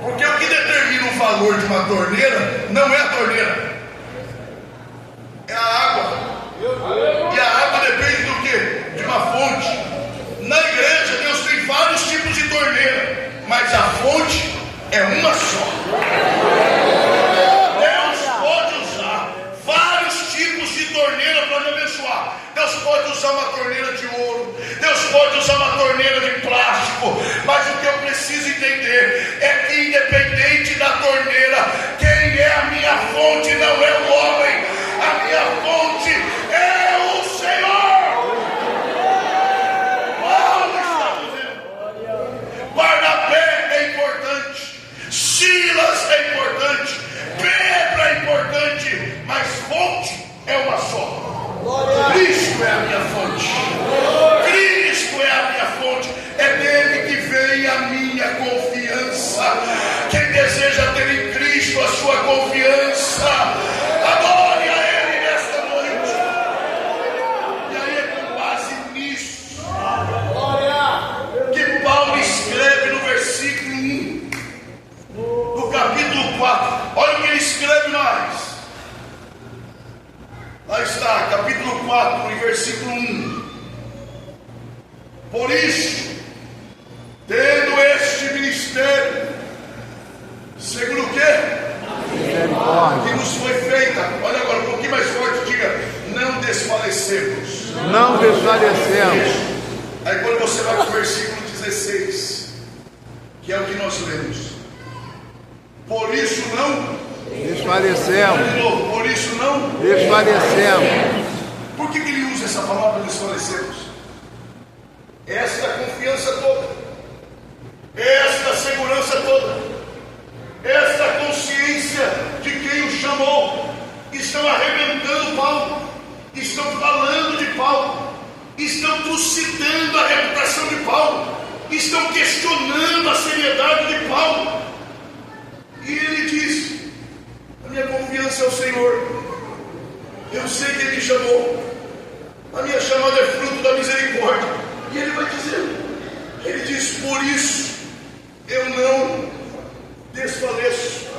S1: Porque o que determina o valor de uma torneira não é a torneira, é a água. E a água depende do quê? De uma fonte. Na igreja Deus tem vários tipos de torneira, mas a fonte é uma só. Deus pode usar vários tipos de torneira para me abençoar. Deus pode usar uma torneira de ouro, Deus pode usar uma torneira de plástico, mas o que eu preciso entender é que independente da torneira, quem é a minha fonte não é o homem, a minha fonte é o Senhor. Paulo está dizendo, Barnabé é importante, Silas é importante, Pedro é importante, mas fonte é uma só. Cristo é a minha fonte. Cristo é a minha fonte. É dele que vem a minha confiança. Quem deseja ter em Cristo a sua confiança, adore a Ele nesta noite. E aí é com base nisso que Paulo escreve no versículo 1 do capítulo 4. Olha o que ele escreve mais. Lá está, capítulo 4, e versículo 1. Por isso, tendo este ministério, segundo o quê? Que nos foi feita. Olha agora um pouquinho mais forte, diga: não desfalecemos.
S3: Não desfalecemos.
S1: Aí quando você vai para o versículo 16, que é o que nós lemos. Por isso não
S3: desfalecemos.
S1: Por isso não
S3: desfalecemos.
S1: Por que ele usa essa palavra desfalecemos? Esta confiança toda, esta segurança toda, esta consciência de quem o chamou, estão arrebentando Paulo, estão falando de Paulo, estão trucidando a reputação de Paulo, estão questionando a seriedade de Paulo. E ele diz: a minha confiança é o Senhor, eu sei que Ele me chamou, a minha chamada é fruto da misericórdia. E ele vai dizer, ele diz: por isso eu não desfaleço.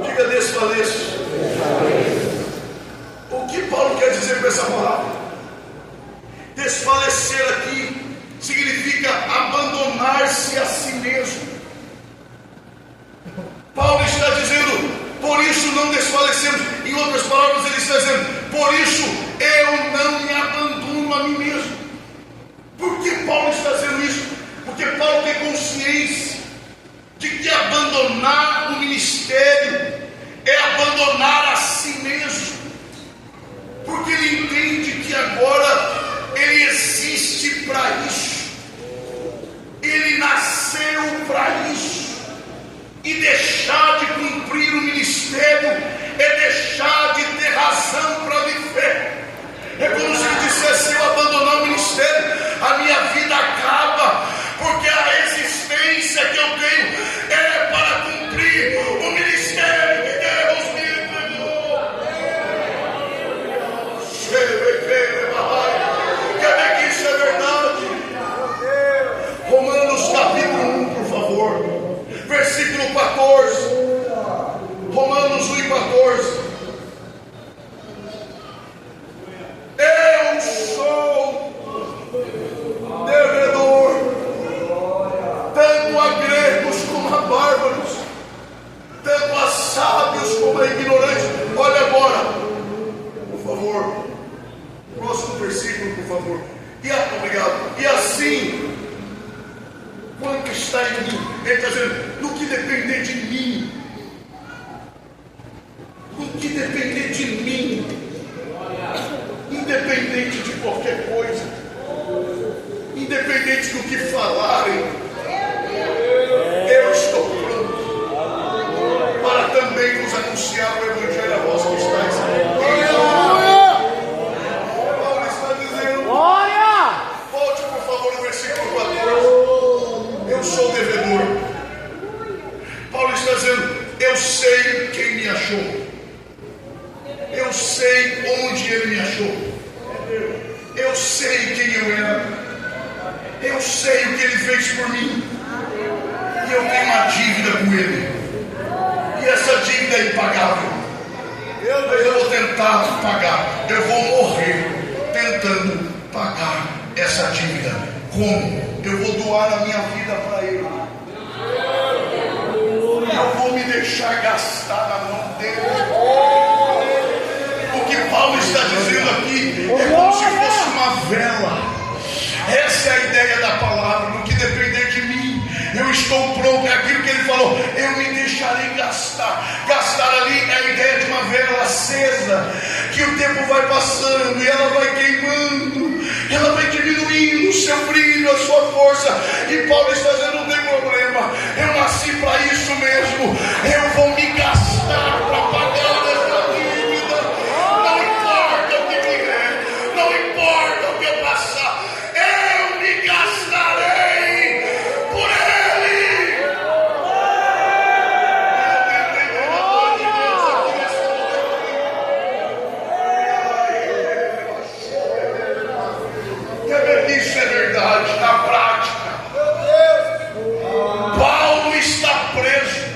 S1: Diga: desfaleço. O que Paulo quer dizer com essa palavra? Desfalecer aqui significa abandonar-se a si mesmo. Paulo está dizendo: por isso não desfalecemos. Em outras palavras, ele está dizendo: por isso eu não me abandono a mim mesmo. Por que Paulo está dizendo isso? Porque Paulo tem consciência de que abandonar o ministério é abandonar a si mesmo. Porque ele entende que agora ele existe para isso, ele nasceu para isso. E deixar de cumprir o ministério é deixar de ter razão para viver. É como se ele dissesse: se eu abandonar o ministério, a minha vida acaba, porque a existência que eu tenho é para cumprir o ministério que Deus me entregou. Quer ver que isso é verdade? Romanos capítulo 1, por favor, versículo 14. dizendo: eu sei quem me achou, eu sei onde ele me achou, eu sei quem eu era, eu sei o que ele fez por mim, e eu tenho uma dívida com ele, e essa dívida é impagável. Eu vou tentar pagar, eu vou morrer tentando pagar essa dívida. Como? Eu vou doar a minha vida para ele, eu vou me deixar gastar na mão dele. O que Paulo está dizendo aqui é como se fosse uma vela. Essa é a ideia da palavra. No que depender de mim, eu estou pronto. É aquilo que ele falou: eu me deixarei gastar. Gastar ali é a ideia de uma vela acesa, que o tempo vai passando e ela vai queimando, ela vai diminuindo o seu brilho, a sua força. E Paulo está dizendo: não tem problema, eu nasci para isso mesmo. Eu vou me gastar para pagar essa dívida. Não importa o que vier, não importa o que eu passar, eu me gastarei por ele. Isso é verdade na prática. Paulo está preso.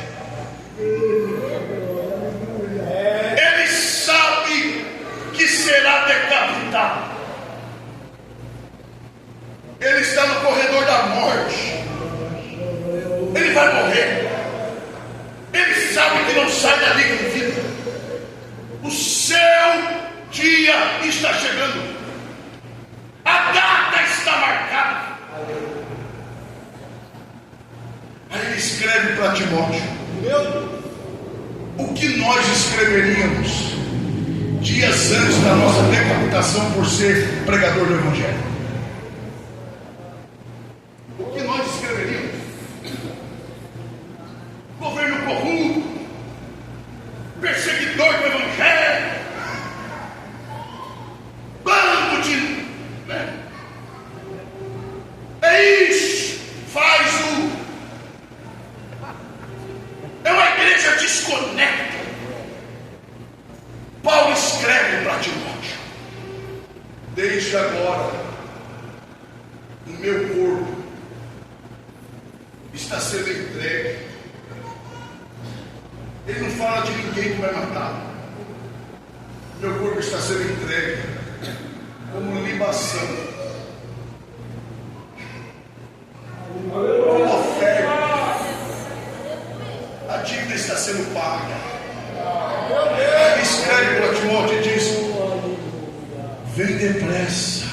S1: Ele sabe que será decapitado. Ele está no corredor da morte. Ele vai morrer. Ele sabe que não sai dali com vida. O seu dia está chegando. A data está marcada. Aí ele escreve para Timóteo: o que nós escreveríamos dias antes da nossa decapitação por ser pregador do Evangelho? O que nós escreveríamos? Governo corrupto, perseguidor do Evangelho, bando de... É isso, faz o... É uma igreja desconecta. Paulo escreve para Timóteo: desde agora o meu corpo está sendo entregue. Ele não fala de ninguém que vai matar. Meu corpo está sendo entregue como libação, como oferta. A dívida está sendo paga. Ele escreve para Timóteo e diz: vem depressa.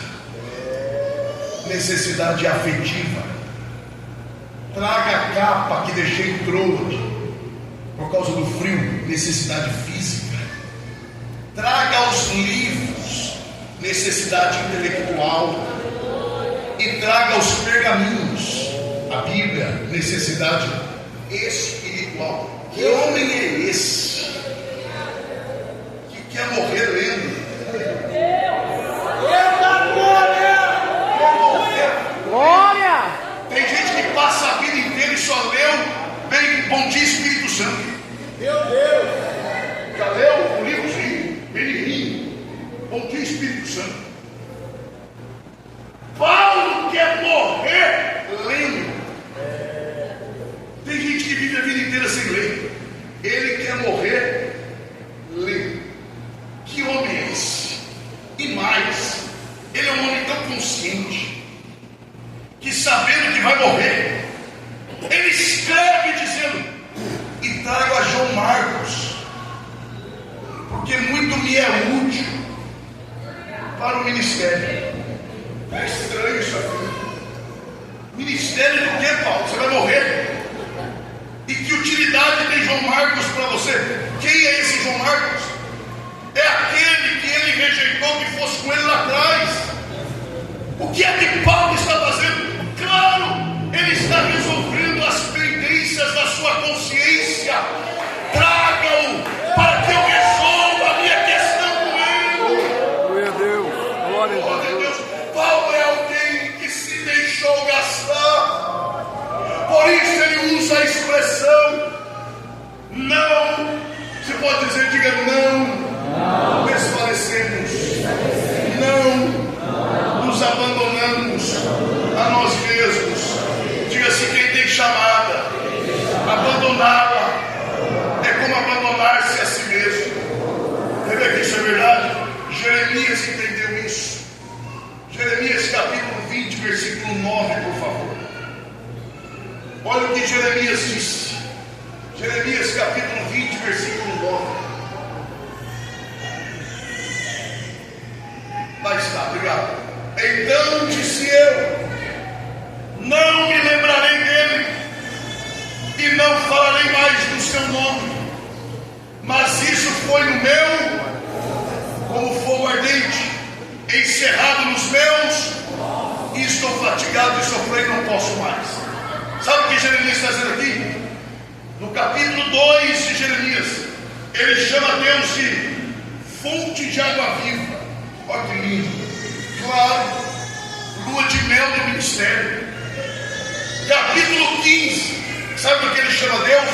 S1: Necessidade afetiva. Traga a capa que deixei em Troade por causa do frio. Necessidade física. Traga os livros. Necessidade intelectual. E traga os pergaminhos. A Bíblia. Necessidade espiritual. Que homem é esse que quer morrer lendo?
S3: Glória!
S1: Tem gente que passa a vida inteira e só leu bem Bom Dia Espírito Santo. Meu Deus! Já leu o livrozinho, pequenininho, Bom Dia Espírito Santo. Paulo quer morrer lendo. Tem gente que vive a vida inteira sem ler. Ele quer morrer lendo. Que homem é esse? E mais, ele é um homem tão consciente que, sabendo que vai morrer, ele escreve dizendo: e trago a João Marcos, porque muito me é útil para o ministério. É estranho isso aqui. Ministério do que, Paulo? Você vai morrer? E que utilidade tem João Marcos para você? Quem é esse João Marcos? É aquele que ele rejeitou que fosse com ele lá atrás. O que é que Paulo está fazendo? Claro, ele está resolvendo as pendências da sua consciência. Traga-o para que eu resolva a minha questão com ele.
S3: Glória a Deus, glória a Deus.
S1: Paulo é alguém que se deixou gastar. Por isso ele usa a expressão: Jeremias capítulo 20, versículo 9. Lá está, obrigado. Então disse eu: não me lembrarei dele, e não falarei mais do seu nome. Mas isso foi no meu, como fogo ardente, encerrado nos meus, e estou fatigado de sofrer e não posso mais. Sabe o que Jeremias está dizendo aqui? No capítulo 2 de Jeremias, ele chama Deus de fonte de água viva. Olha que lindo. Claro, lua de mel do ministério. Capítulo 15, sabe o que ele chama Deus?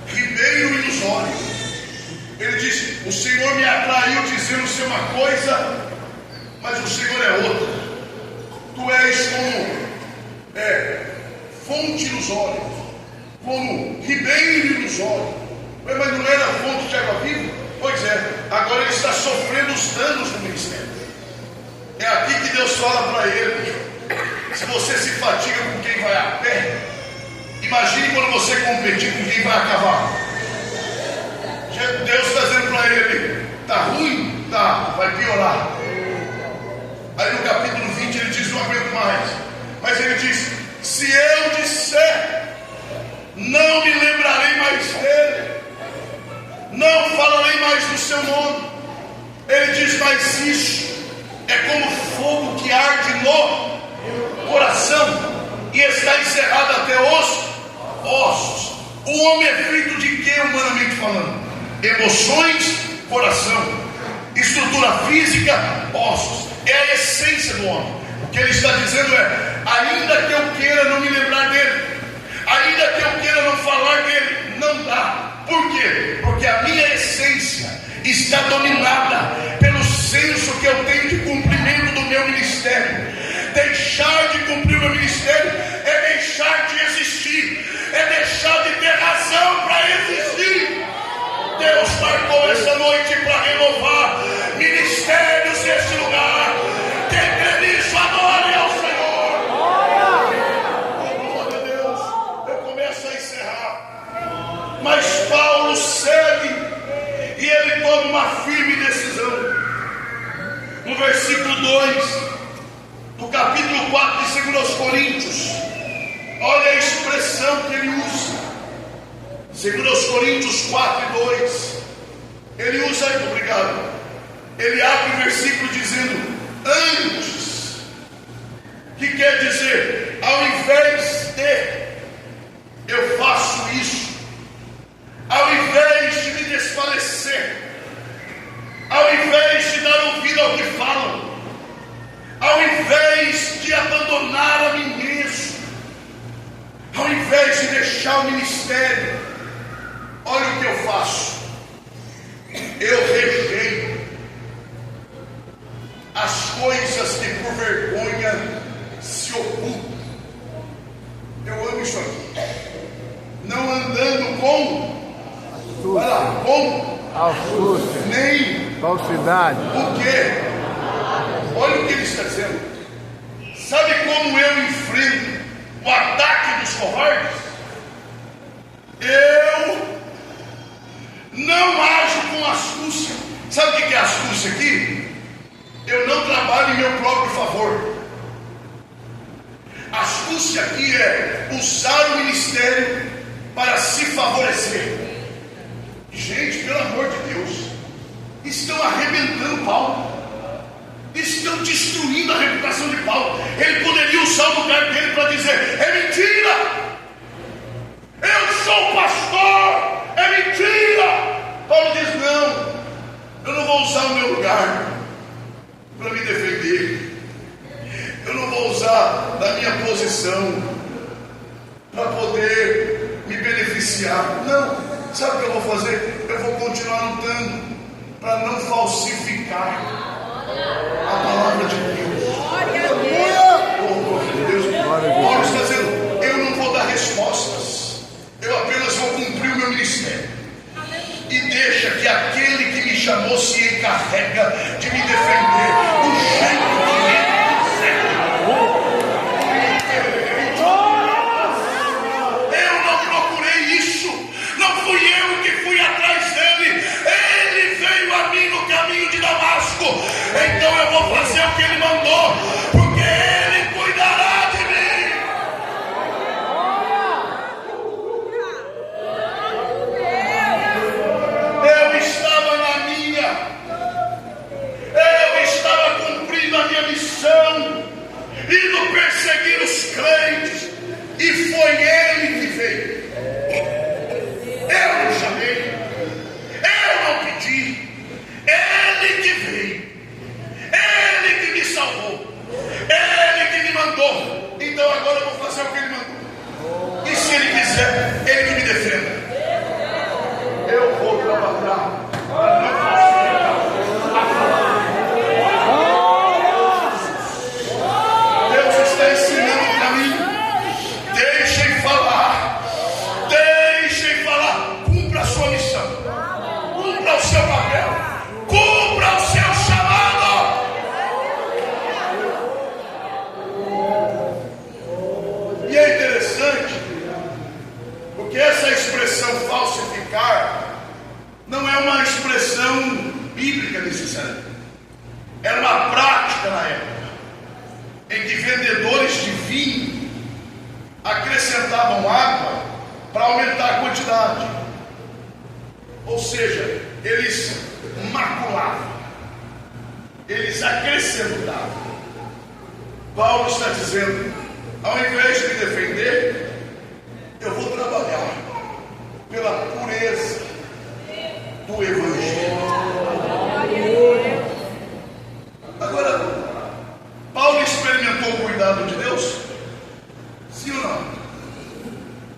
S1: Ribeiro ilusório. Ele diz: o Senhor me atraiu dizendo ser uma coisa, mas o Senhor é outra. Tu és como fonte ilusória, como ribeiro ilusório. Mas não era fonte de água viva? Pois é, agora ele está sofrendo os danos do ministério. É aqui que Deus fala para ele: se você se fatiga com quem vai a pé, imagine quando você competir com quem vai a cavalo. Deus está dizendo para ele: está ruim? Tá, vai piorar. Aí no capítulo 20 ele diz: não aguento mais. Mas ele diz: se eu disser, não me lembrarei mais dele, não falarei mais do seu nome. Ele diz: mas isso é como fogo que arde no coração e está encerrado até os ossos. O homem é feito de quê, humanamente falando? Emoções, coração. Estrutura física, ossos. É a essência do homem. O que ele está dizendo é: ainda que eu queira não me lembrar dele, ainda que eu queira não falar dele, não dá. Por quê? Porque a minha essência está dominada pelo senso que eu tenho de cumprimento do meu ministério. Deixar de cumprir o meu ministério é deixar de existir, é deixar de ter razão para existir. Deus marcou essa noite para renovar ministérios neste lugar. Quem crê nisso, adore ao Senhor. Glória a Deus. Eu começo a encerrar. Mas Paulo segue e ele toma uma firme decisão. No versículo 2 do capítulo 4 de 2 Coríntios, olha a expressão que ele usa. 2 Coríntios 4 e 2. Ele usa, obrigado. Ele abre o versículo dizendo: antes, que quer dizer, ao invés de, eu faço isso. Ao invés de me desfalecer, ao invés de dar ouvido ao que falam, ao invés de abandonar a mim mesmo, ao invés de deixar o ministério, olha o que eu faço. Eu rejeito as coisas que por vergonha se ocultam. Eu amo isso aqui. Não andando com
S3: astúcia,
S1: nem
S3: falsidade.
S1: o quê? Olha o que ele está dizendo. Sabe como eu enfrento o ataque dos covardes? Eu não ajo com astúcia. Sabe o que é astúcia aqui? Eu não trabalho em meu próprio favor. Astúcia aqui é usar o ministério para se favorecer. Gente, pelo amor de Deus, estão arrebentando Paulo, estão destruindo a reputação de Paulo. Ele poderia usar o lugar dele para dizer: é mentira, eu sou pastor, é mentira. Paulo diz: não, eu não vou usar o meu lugar para me defender, eu não vou usar da minha posição para poder me beneficiar. Não, sabe o que eu vou fazer? Eu vou continuar lutando para não falsificar a palavra de Deus. Glória a Deus. Paulo está dizendo: eu não vou dar respostas, eu apenas vou cumprir o meu ministério. E deixa que aquele que me chamou se encarrega de me defender do jeito que ele quiser. Eu não procurei isso, não então eu vou fazer o que Ele mandou, porque Ele cuidará de mim. Eu estava na minha, eu estava cumprindo a minha missão, indo perseguir os crentes, e foi Ele que veio. Eu não chamei, eu não pedi, Ele que veio, Ele que me salvou, Ele que me mandou. Então agora eu vou fazer o que Ele mandou, e se Ele quiser, Ele que me defenda. Eu vou trabalhar para não fazer. Deus está ensinando para mim. Deixem falar. Deixem falar. Cumpra a sua missão. Cumpra o seu papel. Cumpra o seu chamado. E é interessante, porque essa expressão falsificar não é uma expressão bíblica necessariamente. Era uma prática na época, em que vendedores de vinho acrescentavam água para aumentar a quantidade. Ou seja, eles maculavam, eles acrescentavam. Paulo está dizendo: ao invés de me defender, eu vou trabalhar pela pureza do Evangelho. Agora, Paulo experimentou o cuidado de Deus? Sim ou não?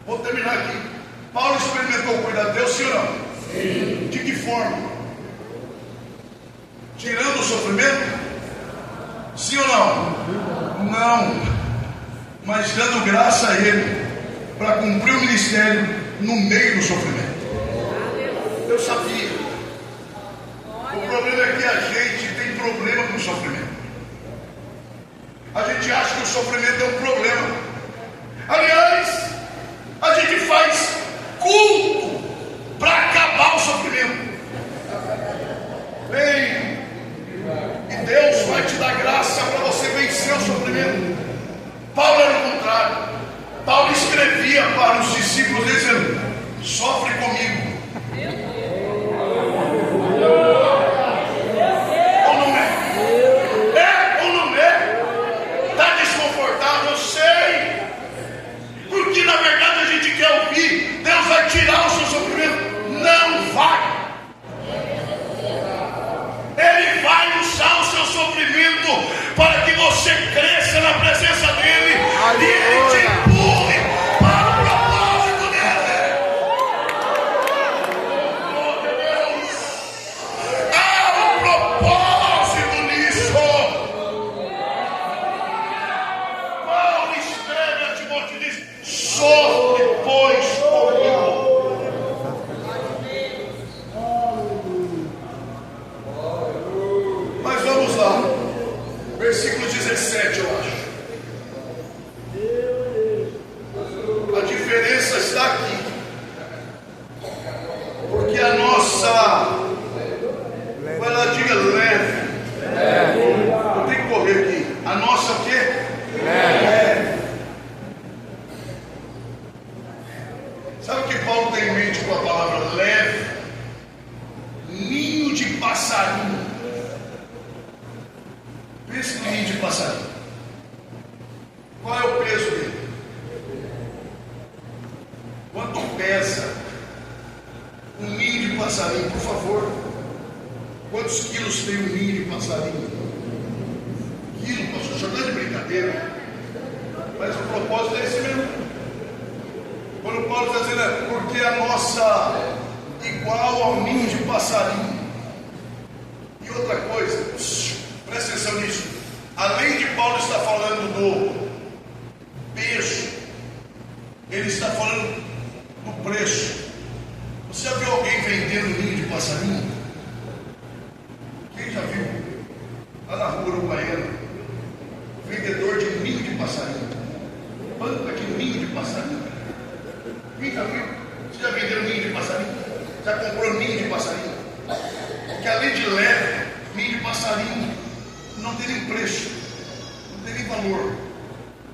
S1: Vou terminar aqui. Paulo experimentou o cuidado de Deus, sim ou não? Sim. De que forma? Tirando o sofrimento? Sim ou não? Não. Mas dando graça a Ele para cumprir o ministério no meio do sofrimento. Eu sabia. O problema é que a gente tem problema com o sofrimento. A gente acha que o sofrimento é um problema. Aliás, a gente faz culto para acabar o sofrimento. Vem, e Deus vai te dar graça para você vencer o sofrimento. Paulo era o contrário. Paulo escrevia para os discípulos dizendo: sofre comigo. Ou não é? É ou não é? Está desconfortável? Eu sei. Porque na verdade a gente quer ouvir: Deus vai tirar o seu sofrimento. Não vai. Ele vai usar o seu sofrimento para que você cresça na presença dEle. E Ele te empurre para o propósito dEle. Oh Deus, há um propósito nisso. Paulo escreve a Timóteo e diz: sofre, pois, comigo. Mas vamos lá, versículo 17, eu acho. A diferença está aqui, porque a nossa, vai lá, diga leve. Eu tenho que correr aqui. A nossa o quê? Leve. Sabe o que Paulo tem em mente com a palavra leve? Ninho de passarinho. Pensa no ninho de passarinho. Qual é o peso dele? Quanto pesa um ninho de passarinho, por favor? Quantos quilos tem um ninho de passarinho? Quilo, pastor, o senhor está de brincadeira? Mas o propósito é esse mesmo. Quando Paulo está dizendo, é porque a nossa igual ao ninho de passarinho. E outra coisa, presta atenção nisso. Além de Paulo estar falando do peso, ele está falando do preço. Você já viu alguém vendendo ninho de passarinho? Quem já viu? Lá na rua Uruguaiana, vendedor de ninho de passarinho. Banca de ninho de passarinho. Quem já viu? Você já vendeu ninho de passarinho? Já comprou ninho de passarinho? Porque além de leve, ninho de passarinho não tem nem preço, não tem nem valor.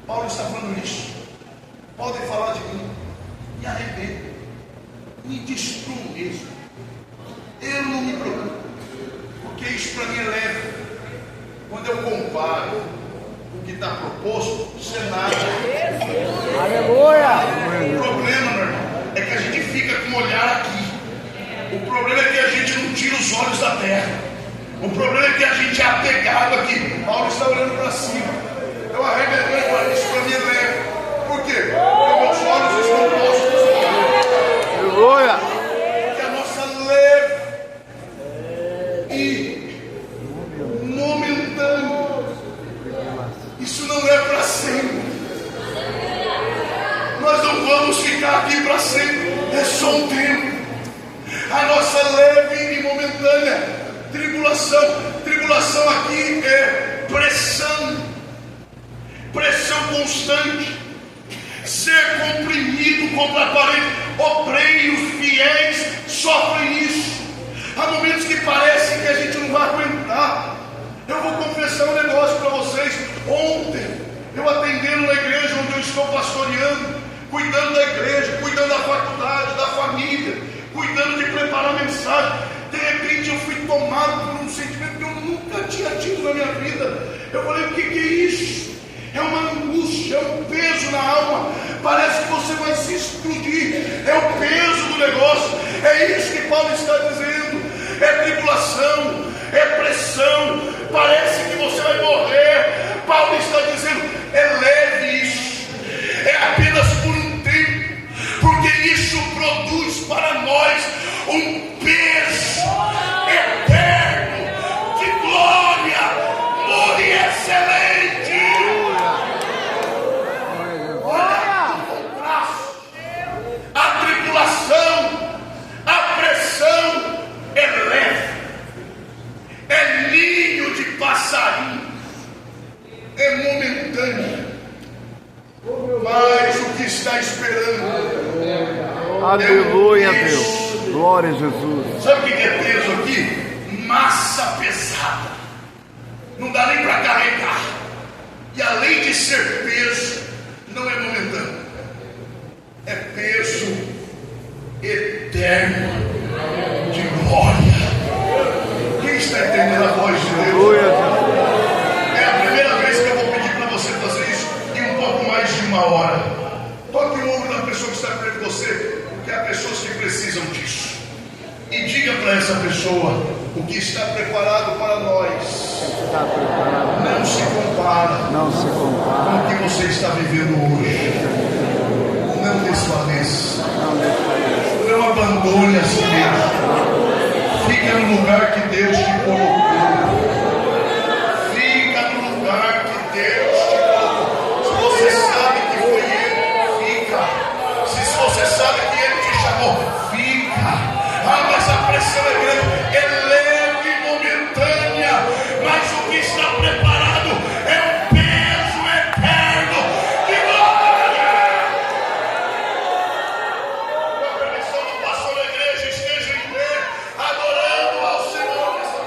S1: Paulo está falando isso. Podem falar de mim, me arrebento, me destruam mesmo. Eu não me preocupo, porque isso para mim é leve. Quando eu comparo o que está proposto, isso é nada.
S3: Aleluia!
S1: O problema, meu irmão, é que a gente fica com o olhar aqui. O problema é que a gente não tira os olhos da terra. O problema é que a gente é apegado aqui. Paulo está olhando para cima. Eu arrebentei, isso para mim é leve. Por quê? Porque meus olhos estão postos.
S3: Aleluia!
S1: Porque a nossa leve e momentâneo. Isso não é para sempre. Nós não vamos ficar aqui para sempre. É só um tempo. A nossa leve e momentânea tribulação aqui é pressão constante, ser comprimido contra a parede. Obreiros fiéis sofrem isso. Há momentos que parece que a gente não vai aguentar. Eu vou confessar um negócio para vocês. Ontem, eu atendendo na igreja onde eu estou pastoreando, cuidando da igreja, cuidando da faculdade, da família, cuidando de preparar a mensagem. De repente eu fui tomado por um sentimento que eu nunca tinha tido na minha vida. Eu falei, o que é isso? É uma angústia, é um peso na alma. Parece que você vai se explodir. É o peso do negócio. É isso que Paulo está dizendo. É tribulação, é pressão. Parece que você vai morrer. Paulo está dizendo, é leve isso. É apenas por um tempo. Porque isso produz para nós um peso eterno de glória, amor e excelente. Olha o contraste. A tribulação, a pressão é leve, é ninho de passarinho, é momentâneo. Mas o que está esperando?
S3: Aleluia, Deus. Glória a Jesus.
S1: Sabe o que é peso aqui? Massa pesada. Não dá nem para carregar. E além de ser peso, não é momentâneo. É peso eterno de glória. Quem está entendendo a voz de Deus?
S3: Aleluia, Jesus.
S1: É a primeira vez que eu vou pedir para você fazer isso em um pouco mais de uma hora. Toque o ombro da pessoa que está perto de você, porque há pessoas que precisam disso. E diga para essa pessoa o que está preparado para nós.
S3: Está preparado.
S1: Não se compara
S3: Não se compara.
S1: com o que você está vivendo hoje. Não desfaleça.
S3: Não desfaleça.
S1: Não abandone a si mesmo. Fica no lugar que Deus te colocou. Fica no lugar que Deus te colocou. Se você sabe que foi Ele, fica. Se você sabe que Ele te chamou, fica. Ah, mas a pressão é grande, é leve e momentânea. Mas o que está preparado é um peso eterno de glória. Com a permissão do pastor da igreja, esteja em pé, adorando ao Senhor nessa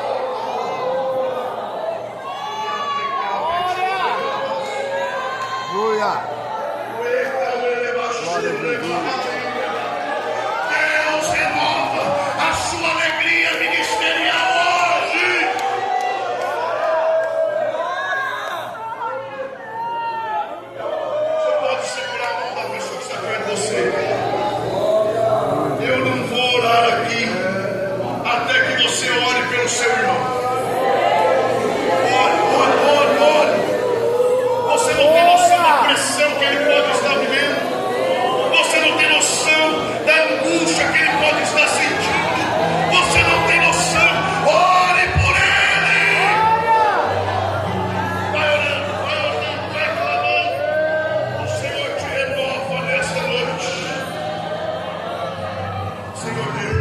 S3: Aleluia.
S1: Deus renova a sua alegria ministerial hoje. Você pode segurar a mão da pessoa que está perto de você. Eu não vou orar aqui até que você ore pelo seu irmão. Ore. Você não tem noção da pressão que ele pode estar vivendo. Você não tem noção da angústia que ele pode estar sentindo. Você não tem noção. Ore por ele. Vai orando, vai clamando. O Senhor te renova nesta noite. Senhor Deus.